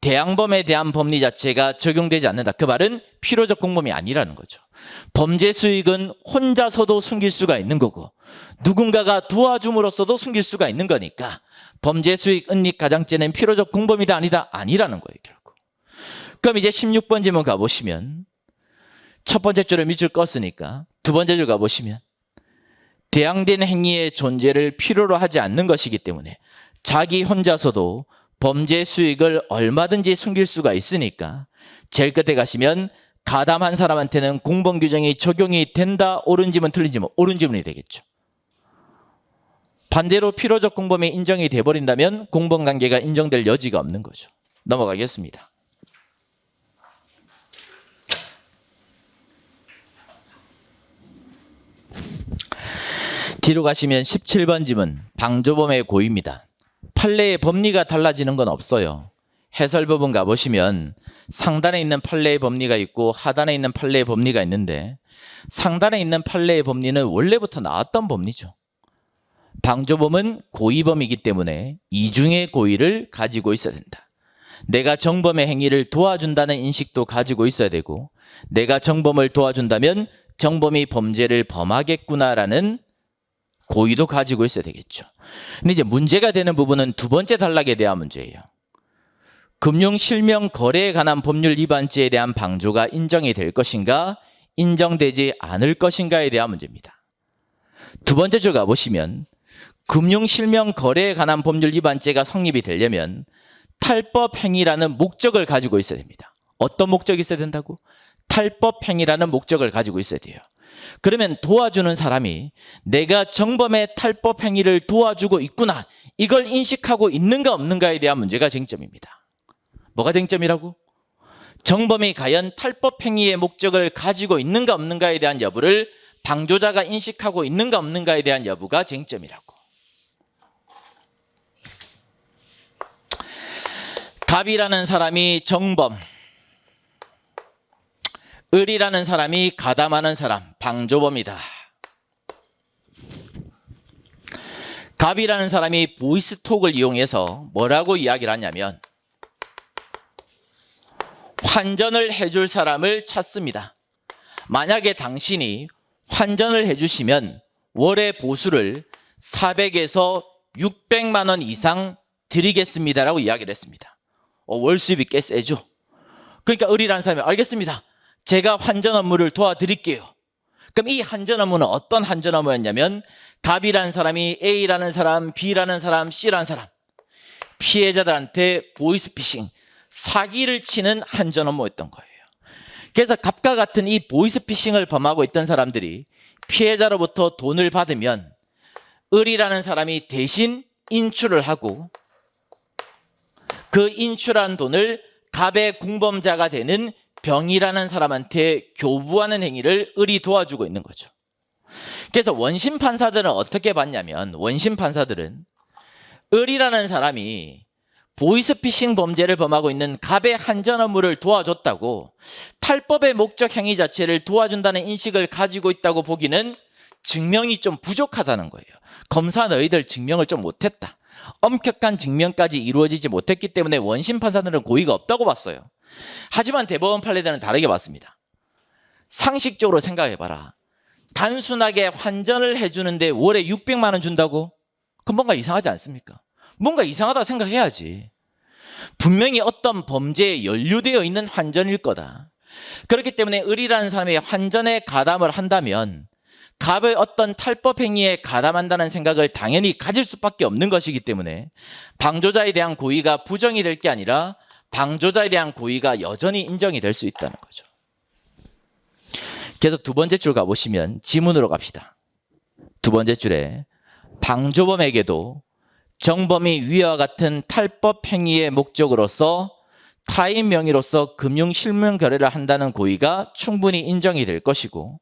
대항범에 대한 법리 자체가 적용되지 않는다. 그 말은 필요적 공범이 아니라는 거죠. 범죄 수익은 혼자서도 숨길 수가 있는 거고 누군가가 도와줌으로써도 숨길 수가 있는 거니까 범죄 수익 은닉 가장죄는 필요적 공범이다, 아니다? 아니라는 거예요, 결국. 그럼 이제 16번 질문 가보시면 첫 번째 줄을 밑줄 껐으니까 두 번째 줄 가보시면 대항된 행위의 존재를 필요로 하지 않는 것이기 때문에 자기 혼자서도 범죄 수익을 얼마든지 숨길 수가 있으니까 제일 끝에 가시면 가담한 사람한테는 공범 규정이 적용이 된다, 옳은 지문 틀린 지문, 옳은 지문이 되겠죠. 반대로 필요적 공범이 인정이 돼버린다면 공범 관계가 인정될 여지가 없는 거죠. 넘어가겠습니다. 뒤로 가시면 17번 지문, 방조범의 고의입니다. 판례의 법리가 달라지는 건 없어요. 해설 부분 가보시면 상단에 있는 판례의 법리가 있고 하단에 있는 판례의 법리가 있는데 상단에 있는 판례의 법리는 원래부터 나왔던 법리죠. 방조범은 고의범이기 때문에 이중의 고의를 가지고 있어야 된다. 내가 정범의 행위를 도와준다는 인식도 가지고 있어야 되고 내가 정범을 도와준다면 정범이 범죄를 범하겠구나라는 고의도 가지고 있어야 되겠죠. 근데 이제 문제가 되는 부분은 두 번째 단락에 대한 문제예요. 금융실명 거래에 관한 법률 위반죄에 대한 방조가 인정이 될 것인가, 인정되지 않을 것인가에 대한 문제입니다. 두 번째 줄 가보시면 금융실명 거래에 관한 법률 위반죄가 성립이 되려면 탈법 행위라는 목적을 가지고 있어야 됩니다. 어떤 목적이 있어야 된다고? 탈법 행위라는 목적을 가지고 있어야 돼요. 그러면 도와주는 사람이 내가 정범의 탈법 행위를 도와주고 있구나, 이걸 인식하고 있는가 없는가에 대한 문제가 쟁점입니다. 뭐가 쟁점이라고? 정범이 과연 탈법 행위의 목적을 가지고 있는가 없는가에 대한 여부를 방조자가 인식하고 있는가 없는가에 대한 여부가 쟁점이라고. 갑이라는 사람이 정범, 을이라는 사람이 가담하는 사람, 방조범이다. 갑이라는 사람이 보이스톡을 이용해서 뭐라고 이야기를 하냐면 환전을 해줄 사람을 찾습니다. 만약에 당신이 환전을 해주시면 월의 보수를 400에서 600만 원 이상 드리겠습니다라고 이야기를 했습니다. 월 수입이 꽤 세죠. 그러니까 을이라는 사람이 알겠습니다, 제가 환전 업무를 도와드릴게요. 그럼 이 환전 업무는 어떤 환전 업무였냐면 갑이라는 사람이 A라는 사람, B라는 사람, C라는 사람, 피해자들한테 보이스피싱, 사기를 치는 환전 업무였던 거예요. 그래서 갑과 같은 이 보이스피싱을 범하고 있던 사람들이 피해자로부터 돈을 받으면 을이라는 사람이 대신 인출을 하고 그 인출한 돈을 갑의 공범자가 되는 병이라는 사람한테 교부하는 행위를 을이 도와주고 있는 거죠. 그래서 원심 판사들은 어떻게 봤냐면, 원심 판사들은 을이라는 사람이 보이스피싱 범죄를 범하고 있는 갑의 환전 업무를 도와줬다고 탈법의 목적 행위 자체를 도와준다는 인식을 가지고 있다고 보기는 증명이 좀 부족하다는 거예요. 검사 너희들 증명을 좀 못했다, 엄격한 증명까지 이루어지지 못했기 때문에 원심 판사들은 고의가 없다고 봤어요. 하지만 대법원 판례들은 다르게 봤습니다. 상식적으로 생각해봐라. 단순하게 환전을 해주는데 월에 600만 원 준다고? 그럼 뭔가 이상하지 않습니까? 뭔가 이상하다고 생각해야지. 분명히 어떤 범죄에 연루되어 있는 환전일 거다. 그렇기 때문에 을이라는 사람이 환전에 가담을 한다면 갑의 어떤 탈법 행위에 가담한다는 생각을 당연히 가질 수밖에 없는 것이기 때문에 방조자에 대한 고의가 부정이 될 게 아니라 방조자에 대한 고의가 여전히 인정이 될 수 있다는 거죠. 그래서 두 번째 줄 가보시면 지문으로 갑시다. 두 번째 줄에 방조범에게도 정범이 위와 같은 탈법 행위의 목적으로서 타인 명의로서 금융 실명 거래를 한다는 고의가 충분히 인정이 될 것이고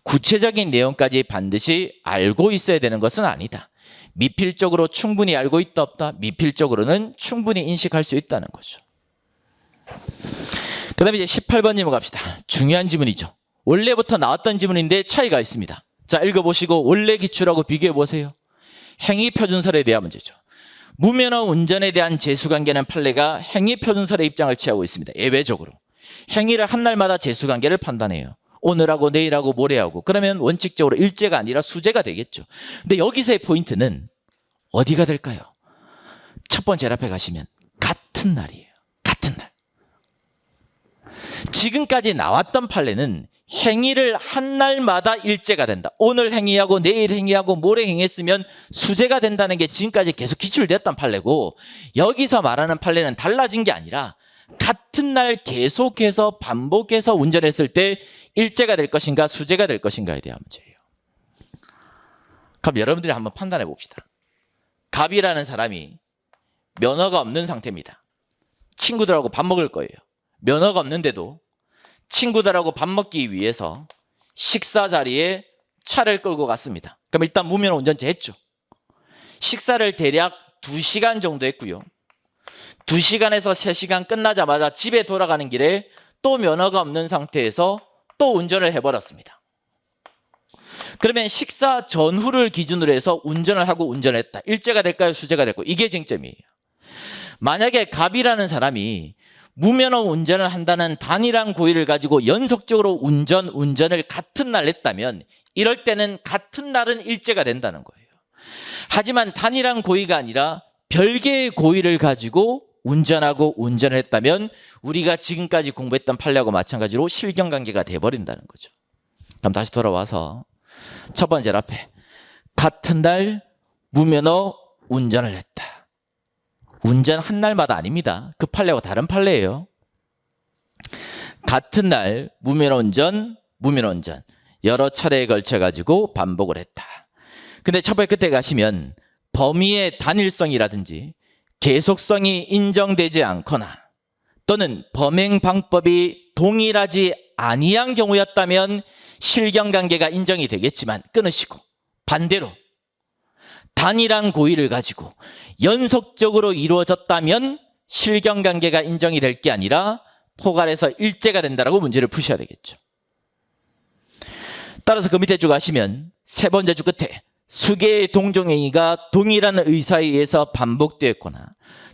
구체적인 내용까지 반드시 알고 있어야 되는 것은 아니다. 미필적으로 충분히 알고 있다 없다? 미필적으로는 충분히 인식할 수 있다는 거죠. 그 다음에 이제 18번 질문 갑시다. 중요한 질문이죠. 원래부터 나왔던 질문인데 차이가 있습니다. 자, 읽어보시고 원래 기출하고 비교해보세요. 행위표준설에 대한 문제죠. 무면허 운전에 대한 재수관계는 판례가 행위표준설의 입장을 취하고 있습니다. 예외적으로. 행위를 한 날마다 재수관계를 판단해요. 오늘하고 내일하고 모레하고. 그러면 원칙적으로 일제가 아니라 수제가 되겠죠. 근데 여기서의 포인트는 어디가 될까요? 첫 번째 앞에 가시면 같은 날이에요. 같은 날. 지금까지 나왔던 판례는 행위를 한 날마다 일제가 된다. 오늘 행위하고 내일 행위하고 모레 행위했으면 수제가 된다는 게 지금까지 계속 기출됐던 판례고, 여기서 말하는 판례는 달라진 게 아니라 같은 날 계속해서 반복해서 운전했을 때 일제가 될 것인가 수제가 될 것인가에 대한 문제예요. 그럼 여러분들이 한번 판단해 봅시다. 갑이라는 사람이 면허가 없는 상태입니다. 친구들하고 밥 먹을 거예요. 면허가 없는데도 친구들하고 밥 먹기 위해서 식사 자리에 차를 끌고 갔습니다. 그럼 일단 무면허 운전자 했죠. 식사를 대략 2시간 정도 했고요. 2시간에서 3시간 끝나자마자 집에 돌아가는 길에 또 면허가 없는 상태에서 또 운전을 해버렸습니다. 그러면 식사 전후를 기준으로 해서 운전을 하고 운전했다. 일제가 될까요? 수제가 될까요? 이게 쟁점이에요. 만약에 갑이라는 사람이 무면허 운전을 한다는 단일한 고의를 가지고 연속적으로 운전을 같은 날 했다면 이럴 때는 같은 날은 일제가 된다는 거예요. 하지만 단일한 고의가 아니라 별개의 고의를 가지고 운전하고 운전을 했다면 우리가 지금까지 공부했던 판례하고 마찬가지로 실경관계가 돼버린다는 거죠. 그럼 다시 돌아와서 첫 번째 앞에 같은 날 무면허 운전을 했다. 운전 한 날마다 아닙니다. 그 판례와 다른 판례예요. 같은 날 무면허 운전 여러 차례에 걸쳐 가지고 반복을 했다. 근데 처벌 끝에 가시면 범위의 단일성이라든지 계속성이 인정되지 않거나 또는 범행 방법이 동일하지 아니한 경우였다면 실경관계가 인정이 되겠지만 끊으시고, 반대로 단일한 고의를 가지고 연속적으로 이루어졌다면 실경관계가 인정이 될 게 아니라 포괄해서 일죄가 된다라고 문제를 푸셔야 되겠죠. 따라서 그 밑에 쭉 가시면 세 번째 줄 끝에 수개의 동종행위가 동일한 의사에 의해서 반복되었거나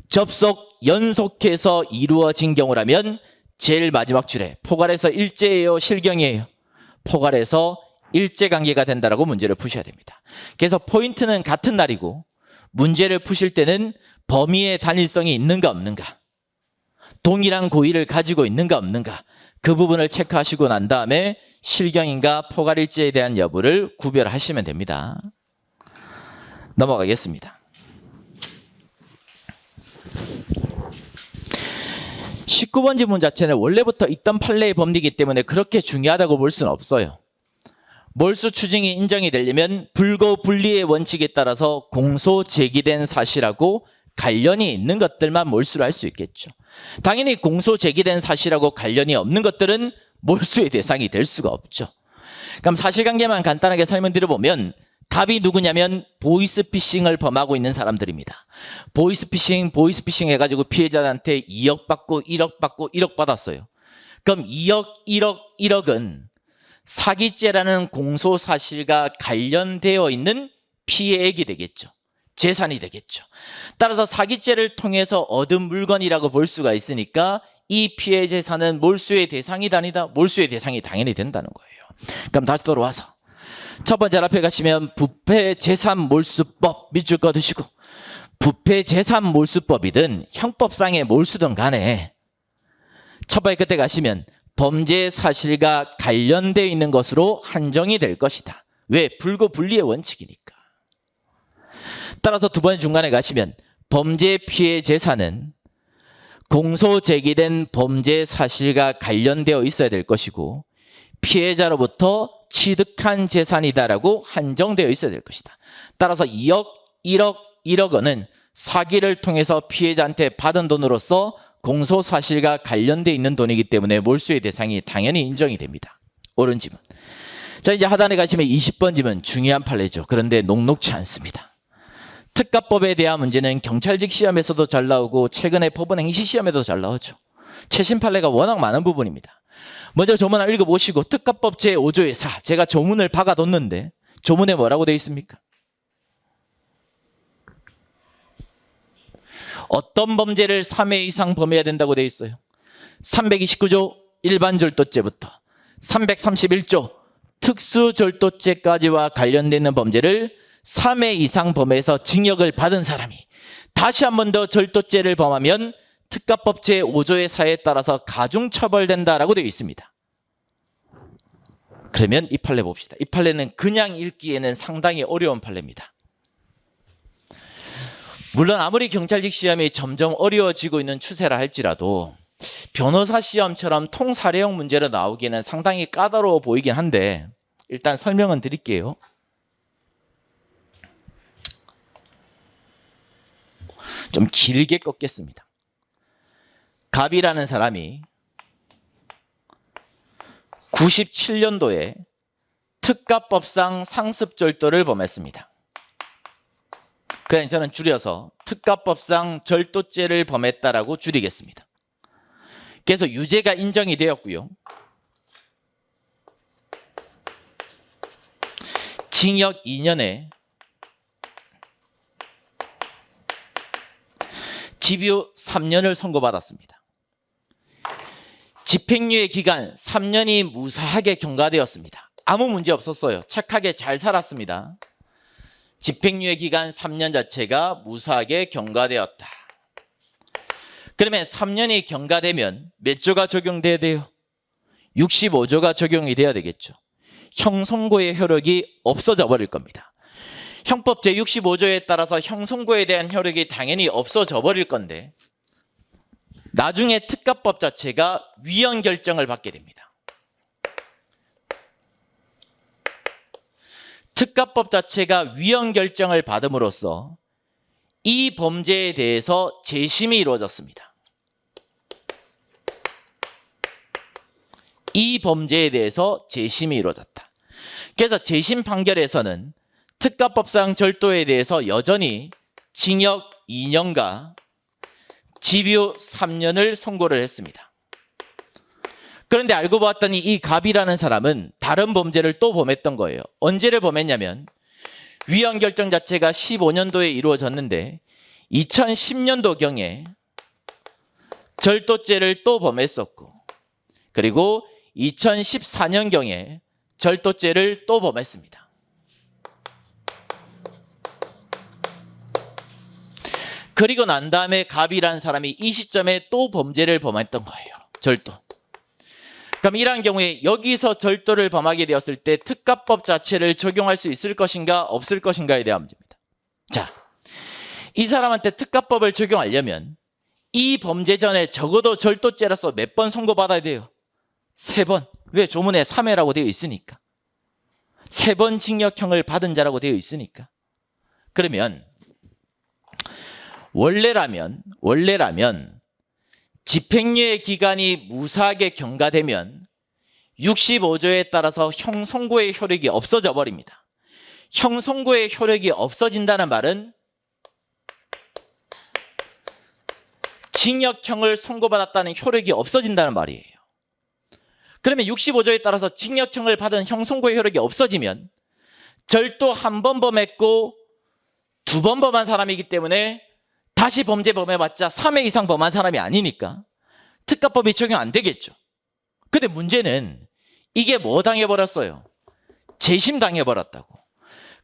접속 연속해서 이루어진 경우라면 제일 마지막 줄에 포괄해서 일죄예요, 실경이에요? 포괄해서 일죄관계가 된다라고 문제를 푸셔야 됩니다. 그래서 포인트는 같은 날이고 문제를 푸실 때는 범위의 단일성이 있는가 없는가, 동일한 고의를 가지고 있는가 없는가, 그 부분을 체크하시고 난 다음에 실경인가 포괄일죄에 대한 여부를 구별하시면 됩니다. 넘어가겠습니다. 19번 지문 자체는 원래부터 있던 판례의 법리이기 때문에 그렇게 중요하다고 볼 수는 없어요. 몰수 추징이 인정이 되려면 불고 불리의 원칙에 따라서 공소 제기된 사실하고 관련이 있는 것들만 몰수를 할 수 있겠죠. 당연히 공소 제기된 사실하고 관련이 없는 것들은 몰수의 대상이 될 수가 없죠. 그럼 사실관계만 간단하게 설명드려보면 답이 누구냐면 보이스피싱을 범하고 있는 사람들입니다. 보이스피싱 해가지고 피해자한테 2억 받고 1억 받고 1억 받았어요. 그럼 2억, 1억은 사기죄라는 공소사실과 관련되어 있는 피해액이 되겠죠. 재산이 되겠죠. 따라서 사기죄를 통해서 얻은 물건이라고 볼 수가 있으니까 이 피해 재산은 몰수의 대상이다 아니다? 몰수의 대상이 당연히 된다는 거예요. 그럼 다시 돌아와서 첫 번째 앞에 가시면 부패재산몰수법 밑줄 꺼두시고, 부패재산몰수법이든 형법상의 몰수든 간에 처벌 끝에 가시면 범죄 사실과 관련되어 있는 것으로 한정이 될 것이다. 왜? 불고 불리의 원칙이니까. 따라서 두 번째 중간에 가시면 범죄 피해 재산은 공소 제기된 범죄 사실과 관련되어 있어야 될 것이고 피해자로부터 취득한 재산이다라고 한정되어 있어야 될 것이다. 따라서 2억, 1억, 1억 원은 사기를 통해서 피해자한테 받은 돈으로서 공소사실과 관련되어 있는 돈이기 때문에 몰수의 대상이 당연히 인정이 됩니다. 옳은 지문. 자, 이제 하단에 가시면 20번 지문, 중요한 판례죠. 그런데 녹록치 않습니다. 특가법에 대한 문제는 경찰직 시험에서도 잘 나오고 최근에 법원 행시 시험에도 잘 나오죠. 최신 판례가 워낙 많은 부분입니다. 먼저 조문 하나 읽어보시고 특가법 제5조의 4, 제가 조문을 박아뒀는데 조문에 뭐라고 되어 있습니까? 어떤 범죄를 3회 이상 범해야 된다고 되어 있어요? 329조 일반절도죄부터 331조 특수절도죄까지와 관련되는 범죄를 3회 이상 범해서 징역을 받은 사람이 다시 한 번 더 절도죄를 범하면 특가법 제5조의 4에 따라서 가중처벌된다라고 되어 있습니다. 그러면 이 판례 봅시다. 이 판례는 그냥 읽기에는 상당히 어려운 판례입니다. 물론 아무리 경찰직 시험이 점점 어려워지고 있는 추세라 할지라도 변호사 시험처럼 통사례형 문제로 나오기에는 상당히 까다로워 보이긴 한데 일단 설명은 드릴게요. 좀 길게 꺾겠습니다. 갑이라는 사람이 97년도에 특가법상 상습절도를 범했습니다. 그냥 저는 줄여서 특가법상 절도죄를 범했다라고 줄이겠습니다. 그래서 유죄가 인정이 되었고요. 징역 2년에 집유 3년을 선고받았습니다. 집행유예 기간 3년이 무사하게 경과되었습니다. 아무 문제 없었어요. 착하게 잘 살았습니다. 집행유예 기간 3년 자체가 무사하게 경과되었다. 그러면 3년이 경과되면 몇 조가 적용돼야 돼요? 65조가 적용이 돼야 되겠죠. 형선고의 효력이 없어져 버릴 겁니다. 형법 제65조에 따라서 형선고에 대한 효력이 당연히 없어져 버릴 건데 나중에 특가법 자체가 위헌 결정을 받게 됩니다. 특가법 자체가 위헌 결정을 받음으로써 이 범죄에 대해서 재심이 이루어졌습니다. 이 범죄에 대해서 재심이 이루어졌다. 그래서 재심 판결에서는 특가법상 절도에 대해서 여전히 징역 2년과 집유 3년을 선고를 했습니다. 그런데 알고 보았더니 이 갑이라는 사람은 다른 범죄를 또 범했던 거예요. 언제를 범했냐면 위헌 결정 자체가 15년도에 이루어졌는데 2010년도경에 절도죄를 또 범했었고 그리고 2014년경에 절도죄를 또 범했습니다. 그리고 난 다음에 갑이라는 사람이 이 시점에 또 범죄를 범했던 거예요. 절도. 그럼 이러한 경우에 여기서 절도를 범하게 되었을 때 특가법 자체를 적용할 수 있을 것인가 없을 것인가에 대한 문제입니다. 자, 이 사람한테 특가법을 적용하려면 이 범죄 전에 적어도 절도죄로서 몇 번 선고받아야 돼요? 3번. 왜? 조문에 3회라고 되어 있으니까. 3번 징역형을 받은 자라고 되어 있으니까. 그러면 원래라면 집행유예 기간이 무사하게 경과되면 65조에 따라서 형선고의 효력이 없어져 버립니다. 형선고의 효력이 없어진다는 말은 징역형을 선고받았다는 효력이 없어진다는 말이에요. 그러면 65조에 따라서 징역형을 받은 형선고의 효력이 없어지면 절도 1번 범했고 2번 범한 사람이기 때문에 다시 범죄 범해봤자 3회 이상 범한 사람이 아니니까 특가법이 적용 안 되겠죠. 근데 문제는 이게 뭐 당해버렸어요? 재심 당해버렸다고.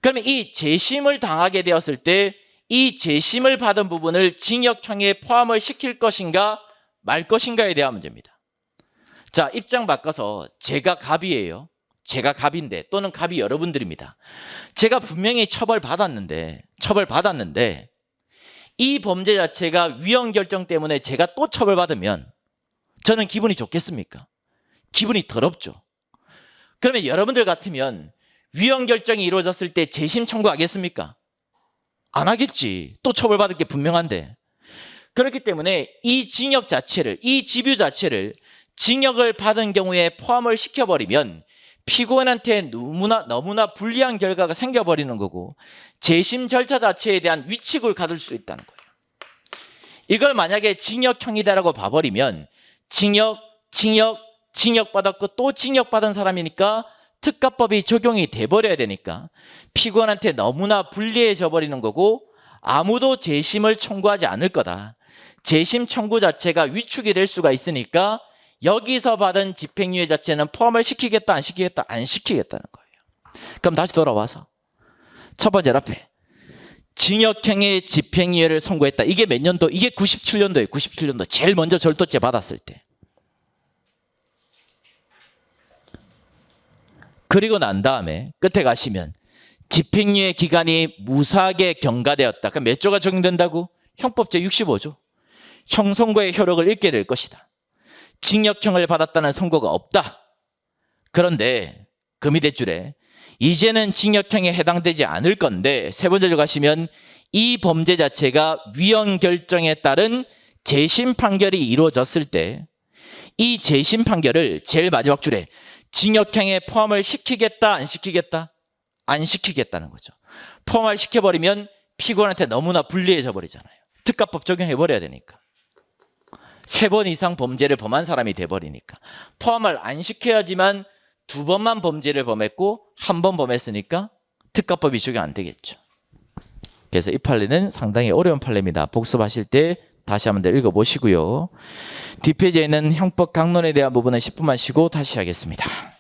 그러면 이 재심을 당하게 되었을 때 이 재심을 받은 부분을 징역형에 포함을 시킬 것인가 말 것인가에 대한 문제입니다. 자, 입장 바꿔서 제가 갑이에요. 제가 갑인데 또는 갑이 여러분들입니다. 제가 분명히 처벌받았는데 이 범죄 자체가 위헌 결정 때문에 제가 또 처벌받으면 저는 기분이 좋겠습니까? 기분이 더럽죠. 그러면 여러분들 같으면 위헌 결정이 이루어졌을 때 재심 청구하겠습니까? 안 하겠지. 또 처벌받을 게 분명한데. 그렇기 때문에 이 징역 자체를, 이 집유 자체를 징역을 받은 경우에 포함을 시켜버리면 피고인한테 너무나 불리한 결과가 생겨버리는 거고 재심 절차 자체에 대한 위축을 가질 수 있다는 거예요. 이걸 만약에 징역형이다라고 봐버리면 징역 받았고 또 징역 받은 사람이니까 특가법이 적용이 돼버려야 되니까 피고인한테 너무나 불리해져 버리는 거고 아무도 재심을 청구하지 않을 거다. 재심 청구 자체가 위축이 될 수가 있으니까 여기서 받은 집행유예 자체는 포함을 시키겠다 안 시키겠다? 안 시키겠다는 거예요. 그럼 다시 돌아와서 첫 번째 앞에 징역형의 집행유예를 선고했다. 이게 몇 년도? 이게 97년도예요. 97년도. 제일 먼저 절도죄 받았을 때. 그리고 난 다음에 끝에 가시면 집행유예 기간이 무사하게 경과되었다. 그럼 몇 조가 적용된다고? 형법 제65조. 형선고의 효력을 잃게 될 것이다. 징역형을 받았다는 선고가 없다. 그런데 그 밑에 줄에 이제는 징역형에 해당되지 않을 건데 세 번째로 가시면 이 범죄 자체가 위헌 결정에 따른 재심 판결이 이루어졌을 때 이 재심 판결을 제일 마지막 줄에 징역형에 포함을 시키겠다 안 시키겠다? 안 시키겠다는 거죠. 포함을 시켜버리면 피고인한테 너무나 불리해져 버리잖아요. 특가법 적용해버려야 되니까. 3번 이상 범죄를 범한 사람이 돼버리니까. 포함을 안 시켜야지만 2번만 범죄를 범했고 1번 범했으니까 특가법이 적용 안 되겠죠. 그래서 이 판례는 상당히 어려운 판례입니다. 복습하실 때 다시 한번 더 읽어보시고요. 뒷페이지에 있는 형법 강론에 대한 부분은 10분만 쉬고 다시 하겠습니다.